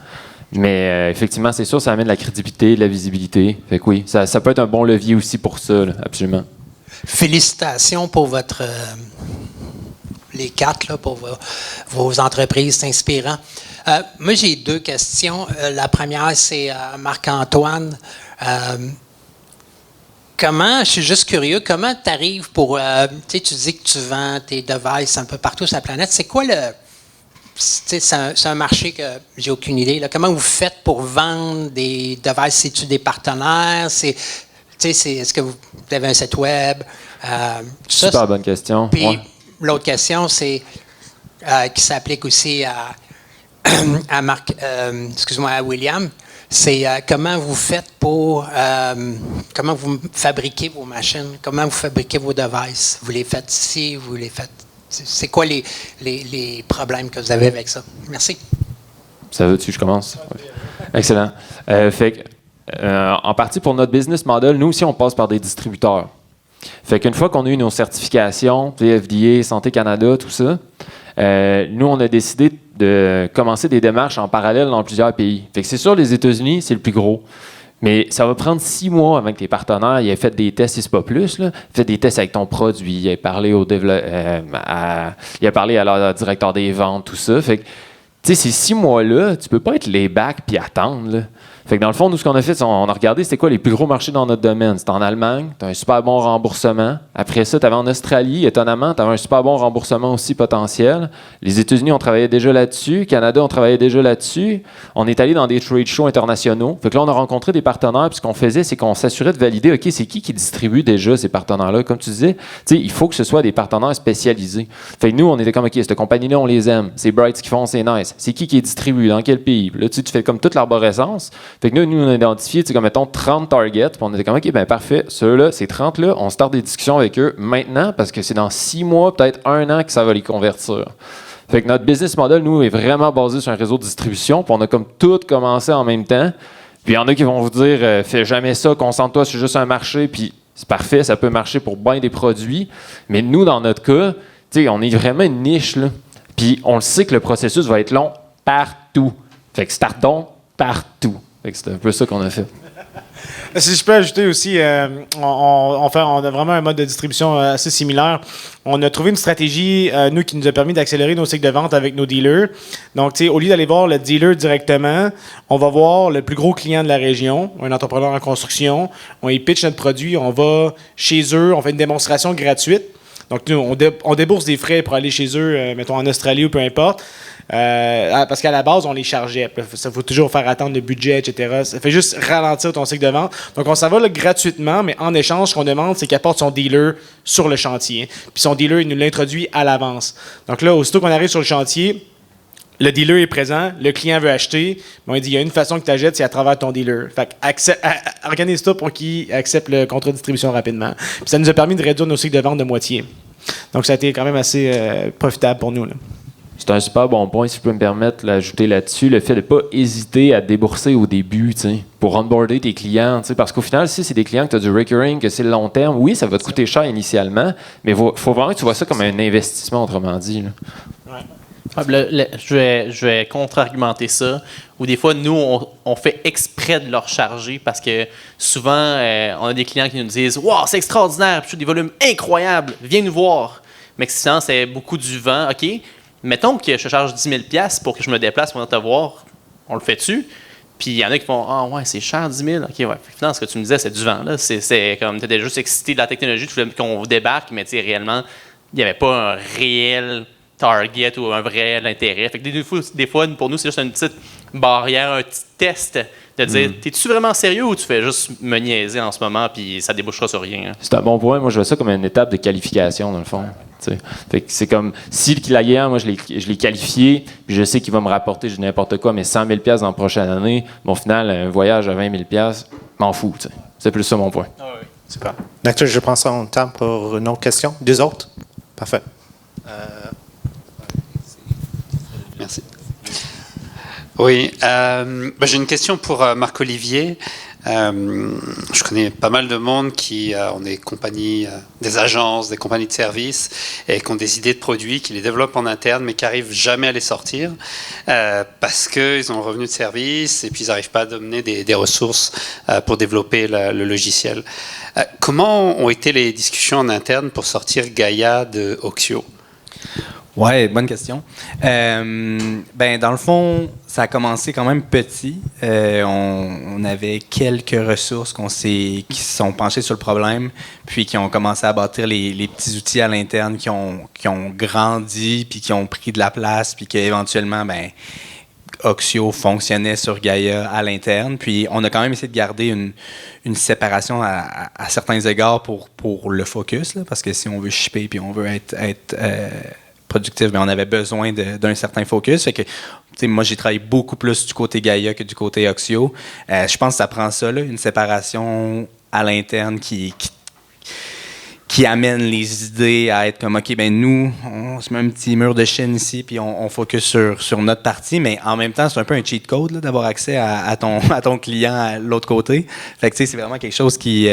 Mais effectivement, c'est sûr, ça amène de la crédibilité, de la visibilité. Fait que oui, ça peut être un bon levier aussi pour ça, là, absolument. Félicitations pour les quatre, là, pour vos entreprises, c'est inspirant. Moi, j'ai deux questions. La première, c'est Marc-Antoine. Je suis juste curieux, comment tu arrives pour... tu dis que tu vends tes devices un peu partout sur la planète. C'est quoi c'est un marché que j'ai aucune idée. Là. Comment vous faites pour vendre des devices? C'est-tu des partenaires? Est-ce que vous avez un site web? Super bonne question. Puis ouais. L'autre question, c'est qui s'applique aussi à à William. C'est comment vous faites comment vous fabriquez vos machines, comment vous fabriquez vos devices. Vous les faites ici, vous les faites. C'est quoi les problèmes que vous avez avec ça? Merci. Ça veut-tu que je commence? Oui. Excellent. En partie pour notre business model, nous aussi, on passe par des distributeurs. Fait qu'une fois qu'on a eu nos certifications, FDA, Santé Canada, tout ça, nous, on a décidé de commencer des démarches en parallèle dans plusieurs pays. Fait que c'est sûr, les États-Unis, c'est le plus gros. Mais ça va prendre 6 mois avec tes partenaires. Il a fait des tests, si c'est pas plus. Là. Fait des tests avec ton produit. Il a parlé il a parlé à leur directeur des ventes, tout ça. Fait que, tu sais, ces 6 mois-là, tu peux pas être layback puis attendre, là. Fait que dans le fond, nous, ce qu'on a fait, on a regardé c'était quoi les plus gros marchés dans notre domaine. C'était en Allemagne, tu as un super bon remboursement. Après ça, tu avais en Australie, étonnamment, tu avais un super bon remboursement aussi potentiel. Les États-Unis, on travaillait déjà là-dessus. Canada, on travaillait déjà là-dessus. On est allé dans des trade shows internationaux. Fait que là, on a rencontré des partenaires. Puis ce qu'on faisait, c'est qu'on s'assurait de valider, OK, c'est qui distribue déjà ces partenaires-là. Comme tu disais, il faut que ce soit des partenaires spécialisés. Fait que nous, on était comme, OK, cette compagnie-là, on les aime. C'est Bright ce qu'ils font, c'est nice. C'est qui est distribué, dans quel pays? Puis là, tu fais comme toute l'arborescence. Fait que nous, on a identifié, comme mettons, 30 targets, puis on était comme, OK, ben parfait, ceux-là, ces 30-là, on start des discussions avec eux maintenant, parce que c'est dans 6 mois, peut-être 1 an que ça va les convertir. Fait que notre business model, nous, est vraiment basé sur un réseau de distribution, puis on a comme tout commencé en même temps. Puis il y en a qui vont vous dire, fais jamais ça, concentre-toi sur juste un marché, puis c'est parfait, ça peut marcher pour bien des produits. Mais nous, dans notre cas, on est vraiment une niche, là. Puis on le sait que le processus va être long partout. Fait que startons partout. C'est un peu ça qu'on a fait. Si je peux ajouter aussi, on a vraiment un mode de distribution assez similaire. On a trouvé une stratégie, nous, qui nous a permis d'accélérer nos cycles de vente avec nos dealers. Donc, au lieu d'aller voir le dealer directement, on va voir le plus gros client de la région, un entrepreneur en construction. On y pitch notre produit, on va chez eux, on fait une démonstration gratuite. Donc, nous, on débourse des frais pour aller chez eux, mettons en Australie ou peu importe. Parce qu'à la base, on les chargeait. Ça faut toujours faire attendre le budget, etc. Ça fait juste ralentir ton cycle de vente. Donc, on s'en va là, gratuitement, mais en échange, ce qu'on demande, c'est qu'il apporte son dealer sur le chantier. Puis son dealer, il nous l'introduit à l'avance. Donc là, aussitôt qu'on arrive sur le chantier, le dealer est présent, le client veut acheter. Bon, il dit, il y a une façon que tu achètes, c'est à travers ton dealer. Fait que organise-toi pour qu'il accepte le contrat de distribution rapidement. Puis ça nous a permis de réduire nos cycles de vente de moitié. Donc, ça a été quand même assez profitable pour nous, là. C'est un super bon point, si je peux me permettre d'ajouter là-dessus, le fait de ne pas hésiter à débourser au début, pour onboarder tes clients, parce qu'au final, si c'est des clients que tu as du recurring, que c'est le long terme, oui, ça va te coûter cher initialement, mais il faut vraiment que tu vois ça comme un investissement, autrement dit. Là. Ouais. Je vais contre-argumenter ça. Ou des fois, nous, on fait exprès de leur charger parce que souvent, on a des clients qui nous disent « Wow, c'est extraordinaire, puis des volumes incroyables, viens nous voir. » Mais sinon, c'est beaucoup du vent. OK, mettons que je te charge 10 000 $ pour que je me déplace pour venir te voir. On le fait-tu? Puis il y en a qui font « Ah ouais, c'est cher, 10 000. » OK, ouais. Finalement, ce que tu me disais, c'est du vent. Là. C'est comme tu étais juste excité de la technologie, tu voulais qu'on débarque, mais réellement, il n'y avait pas un réel target ou un vrai intérêt. Fait que des fois, pour nous, c'est juste une petite barrière, un petit test de dire t'es-tu vraiment sérieux ou tu fais juste me niaiser en ce moment puis ça débouchera sur rien. Hein? C'est un bon point. Moi, je vois ça comme une étape de qualification, dans le fond. Fait que c'est comme si le client, moi, je l'ai qualifié, puis je sais qu'il va me rapporter n'importe quoi, mais 100 000 $ dans la prochaine année, mais au final, un voyage à 20 000 $, m'en fous. T'sais. C'est plus ça mon point. Ah oui. Super. D'accord, je prends ça en temps pour une autre question. Deux autres? Parfait. Merci. Oui, j'ai une question pour Marc-Olivier. Je connais pas mal de monde qui ont des compagnies, des agences, des compagnies de services et qui ont des idées de produits, qui les développent en interne mais qui n'arrivent jamais à les sortir parce qu'ils ont un revenu de service et puis ils n'arrivent pas à donner des ressources pour développer le logiciel. Comment ont été les discussions en interne pour sortir Gaia de Oxio? Ouais, bonne question. Dans le fond, ça a commencé quand même petit. On avait quelques ressources qui se sont penchées sur le problème, puis qui ont commencé à bâtir les petits outils à l'interne qui ont grandi, puis qui ont pris de la place, puis qu'éventuellement, Oxio fonctionnait sur Gaia à l'interne. Puis on a quand même essayé de garder une séparation à certains égards pour le focus, là, parce que si on veut shipper puis on veut être productif, mais on avait besoin d'un certain focus. Fait que, moi, j'ai travaillé beaucoup plus du côté Gaia que du côté Oxio. Je pense que ça prend ça, là, une séparation à l'interne qui amène les idées à être comme, OK, nous, on se met un petit mur de Chine ici, puis on focus sur notre partie, mais en même temps, c'est un peu un cheat code là, d'avoir accès à ton client à l'autre côté. Fait que, c'est vraiment quelque chose qui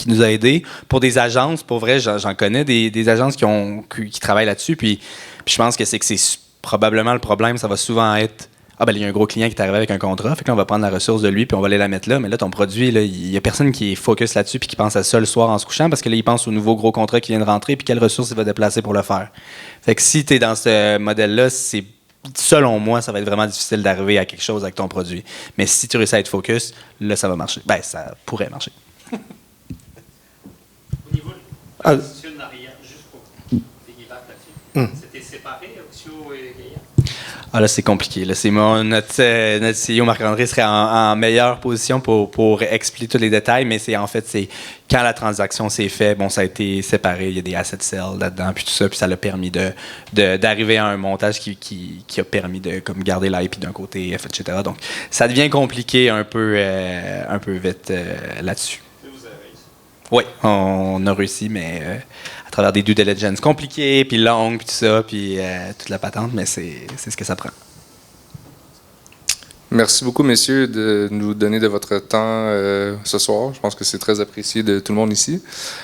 nous a aidés. Pour des agences, pour vrai, j'en connais des agences qui travaillent là-dessus, puis je pense que c'est probablement le problème, ça va souvent être il y a un gros client qui est arrivé avec un contrat, fait que là, on va prendre la ressource de lui puis on va aller la mettre là, mais là, ton produit, il y a personne qui est focus là-dessus puis qui pense à ça le soir en se couchant parce que là, il pense au nouveau gros contrat qui vient de rentrer puis quelles ressources il va déplacer pour le faire. Fait que si tu es dans ce modèle-là, selon moi, ça va être vraiment difficile d'arriver à quelque chose avec ton produit. Mais si tu réussis à être focus, là, ça va marcher. Ça pourrait marcher. Au niveau du partenariat, juste pour piggyback là-dessus, c'était séparé, Oxio et Gaia? Ah là, c'est compliqué. Là, notre CEO Marc-André serait en meilleure position pour expliquer tous les détails, mais c'est quand la transaction s'est faite, ça a été séparé, il y a des asset sales là-dedans, puis tout ça, puis ça l'a permis d'arriver à un montage qui a permis de comme garder l'IP d'un côté, etc. Donc, ça devient compliqué un peu vite là-dessus. Oui, on a réussi, mais à travers des due diligence compliquées, puis longues, puis tout ça, puis toute la patente, mais c'est ce que ça prend. Merci beaucoup, messieurs, de nous donner de votre temps ce soir. Je pense que c'est très apprécié de tout le monde ici.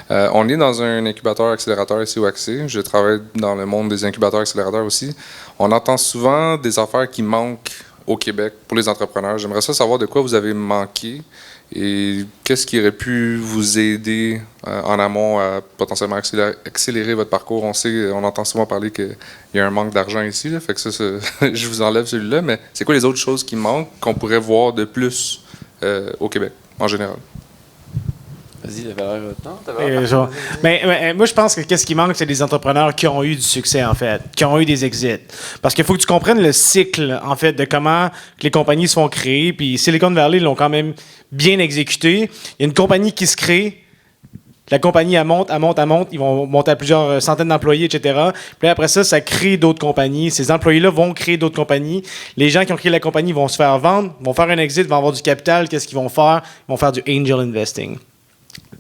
On est dans un incubateur-accélérateur ici au AXE. Je travaille dans le monde des incubateurs-accélérateurs aussi. On entend souvent des affaires qui manquent au Québec pour les entrepreneurs. J'aimerais savoir de quoi vous avez manqué et qu'est-ce qui aurait pu vous aider en amont à potentiellement accélérer votre parcours. On entend souvent parler qu'il y a un manque d'argent ici, là, fait que ça, je vous enlève celui-là, mais c'est quoi les autres choses qui manquent qu'on pourrait voir de plus au Québec, en général? Vas-y, t'avais l'air... Non, t'avais l'air... Mais moi, je pense que qu'est-ce qui manque, c'est des entrepreneurs qui ont eu du succès, en fait, qui ont eu des exits. Parce qu'il faut que tu comprennes le cycle, en fait, de comment que les compagnies se font créer. Puis Silicon Valley l'ont quand même bien exécuté. Il y a une compagnie qui se crée. La compagnie, elle monte. Ils vont monter à plusieurs centaines d'employés, etc. Puis après ça crée d'autres compagnies. Ces employés-là vont créer d'autres compagnies. Les gens qui ont créé la compagnie vont se faire vendre, vont faire un exit, vont avoir du capital. Qu'est-ce qu'ils vont faire? Ils vont faire du angel investing.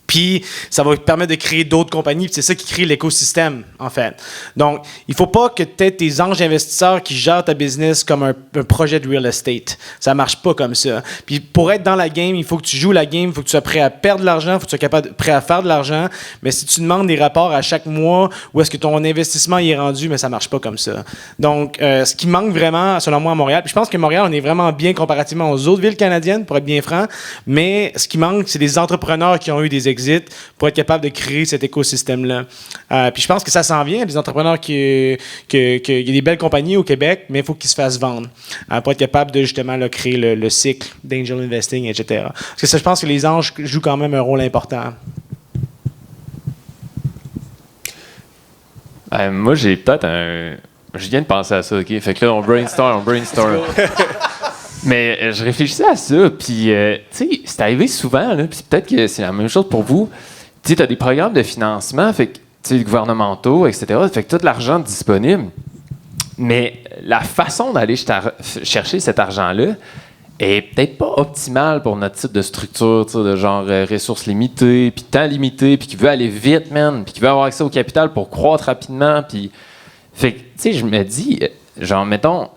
Puis, ça va permettre de créer d'autres compagnies. C'est ça qui crée l'écosystème, en fait. Donc, il ne faut pas que tu aies tes anges investisseurs qui gèrent ta business comme un projet de real estate. Ça ne marche pas comme ça. Puis, pour être dans la game, il faut que tu joues la game, il faut que tu sois prêt à perdre de l'argent, il faut que tu sois prêt à faire de l'argent. Mais si tu demandes des rapports à chaque mois où est-ce que ton investissement y est rendu, mais ça ne marche pas comme ça. Donc, ce qui manque vraiment, selon moi, à Montréal, puis je pense que Montréal, on est vraiment bien comparativement aux autres villes canadiennes, pour être bien franc, mais ce qui manque, c'est des entrepreneurs qui ont eu des exits pour être capable de créer cet écosystème-là. Puis je pense que ça s'en vient, des entrepreneurs il y a des belles compagnies au Québec, mais il faut qu'ils se fassent vendre pour être capable de justement là, créer le cycle d'angel investing, etc. Parce que ça, je pense que les anges jouent quand même un rôle important. Moi, j'ai peut-être je viens de penser à ça, OK? Fait que là, on brainstorm. Mais je réfléchissais à ça, puis, tu sais, c'est arrivé souvent, là, puis peut-être que c'est la même chose pour vous. Tu sais, tu as des programmes de financement, fait que, tu sais, gouvernementaux, etc., fait que tu as de l'argent disponible, mais la façon d'aller chercher cet argent-là est peut-être pas optimale pour notre type de structure, tu sais, de genre ressources limitées, puis temps limité, puis qui veut aller vite, man, puis qui veut avoir accès au capital pour croître rapidement, puis... Fait que, tu sais, je me dis, genre, mettons...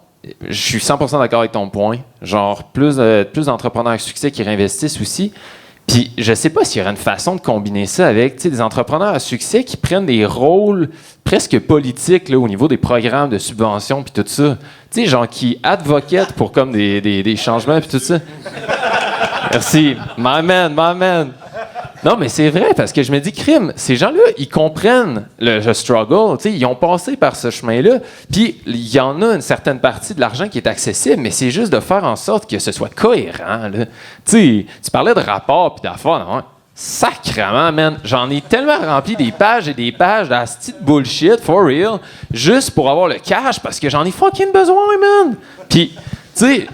Je suis 100% d'accord avec ton point. Genre, plus d'entrepreneurs à succès qui réinvestissent aussi. Puis, je sais pas s'il y aurait une façon de combiner ça avec des entrepreneurs à succès qui prennent des rôles presque politiques là, au niveau des programmes de subvention puis tout ça. Tu sais, genre qui advocatent pour comme des changements puis tout ça. Merci. My man. Non, mais c'est vrai, parce que je me dis, crime, ces gens-là, ils comprennent le struggle, ils ont passé par ce chemin-là, puis il y en a une certaine partie de l'argent qui est accessible, mais c'est juste de faire en sorte que ce soit cohérent. Tu parlais de rapports puis d'affaires, non? Sacrement, man, j'en ai tellement rempli des pages et des pages d'asti de bullshit, for real, juste pour avoir le cash, parce que j'en ai fucking besoin, man! Puis, tu sais,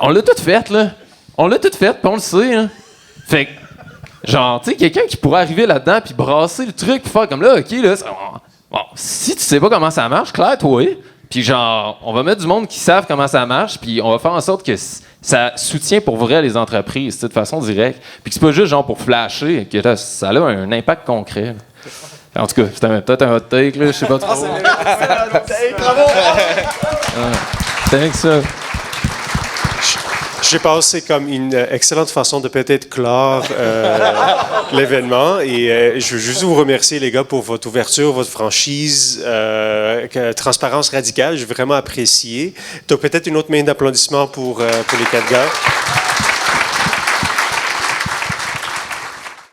on l'a tout fait, là. On l'a tout fait, puis on le sait, hein. Fait que, genre, tu sais, quelqu'un qui pourrait arriver là-dedans puis brasser le truc puis faire comme là, OK, là, bon, si tu sais pas comment ça marche, Claire, toi, puis genre, on va mettre du monde qui savent comment ça marche puis on va faire en sorte que ça soutient pour vrai les entreprises, de façon directe. Puis que c'est pas juste genre pour flasher, que là, ça a un impact concret. Là. En tout cas, c'était peut-être un hot take, là, je sais pas trop. C'est un hot take, bravo! Thanks, ça. Je pense que c'est comme une excellente façon de peut-être clore l'événement. Et je veux juste vous remercier, les gars, pour votre ouverture, votre franchise, transparence radicale. J'ai vraiment apprécié. Donc, peut-être une autre main d'applaudissement pour les 4 gars.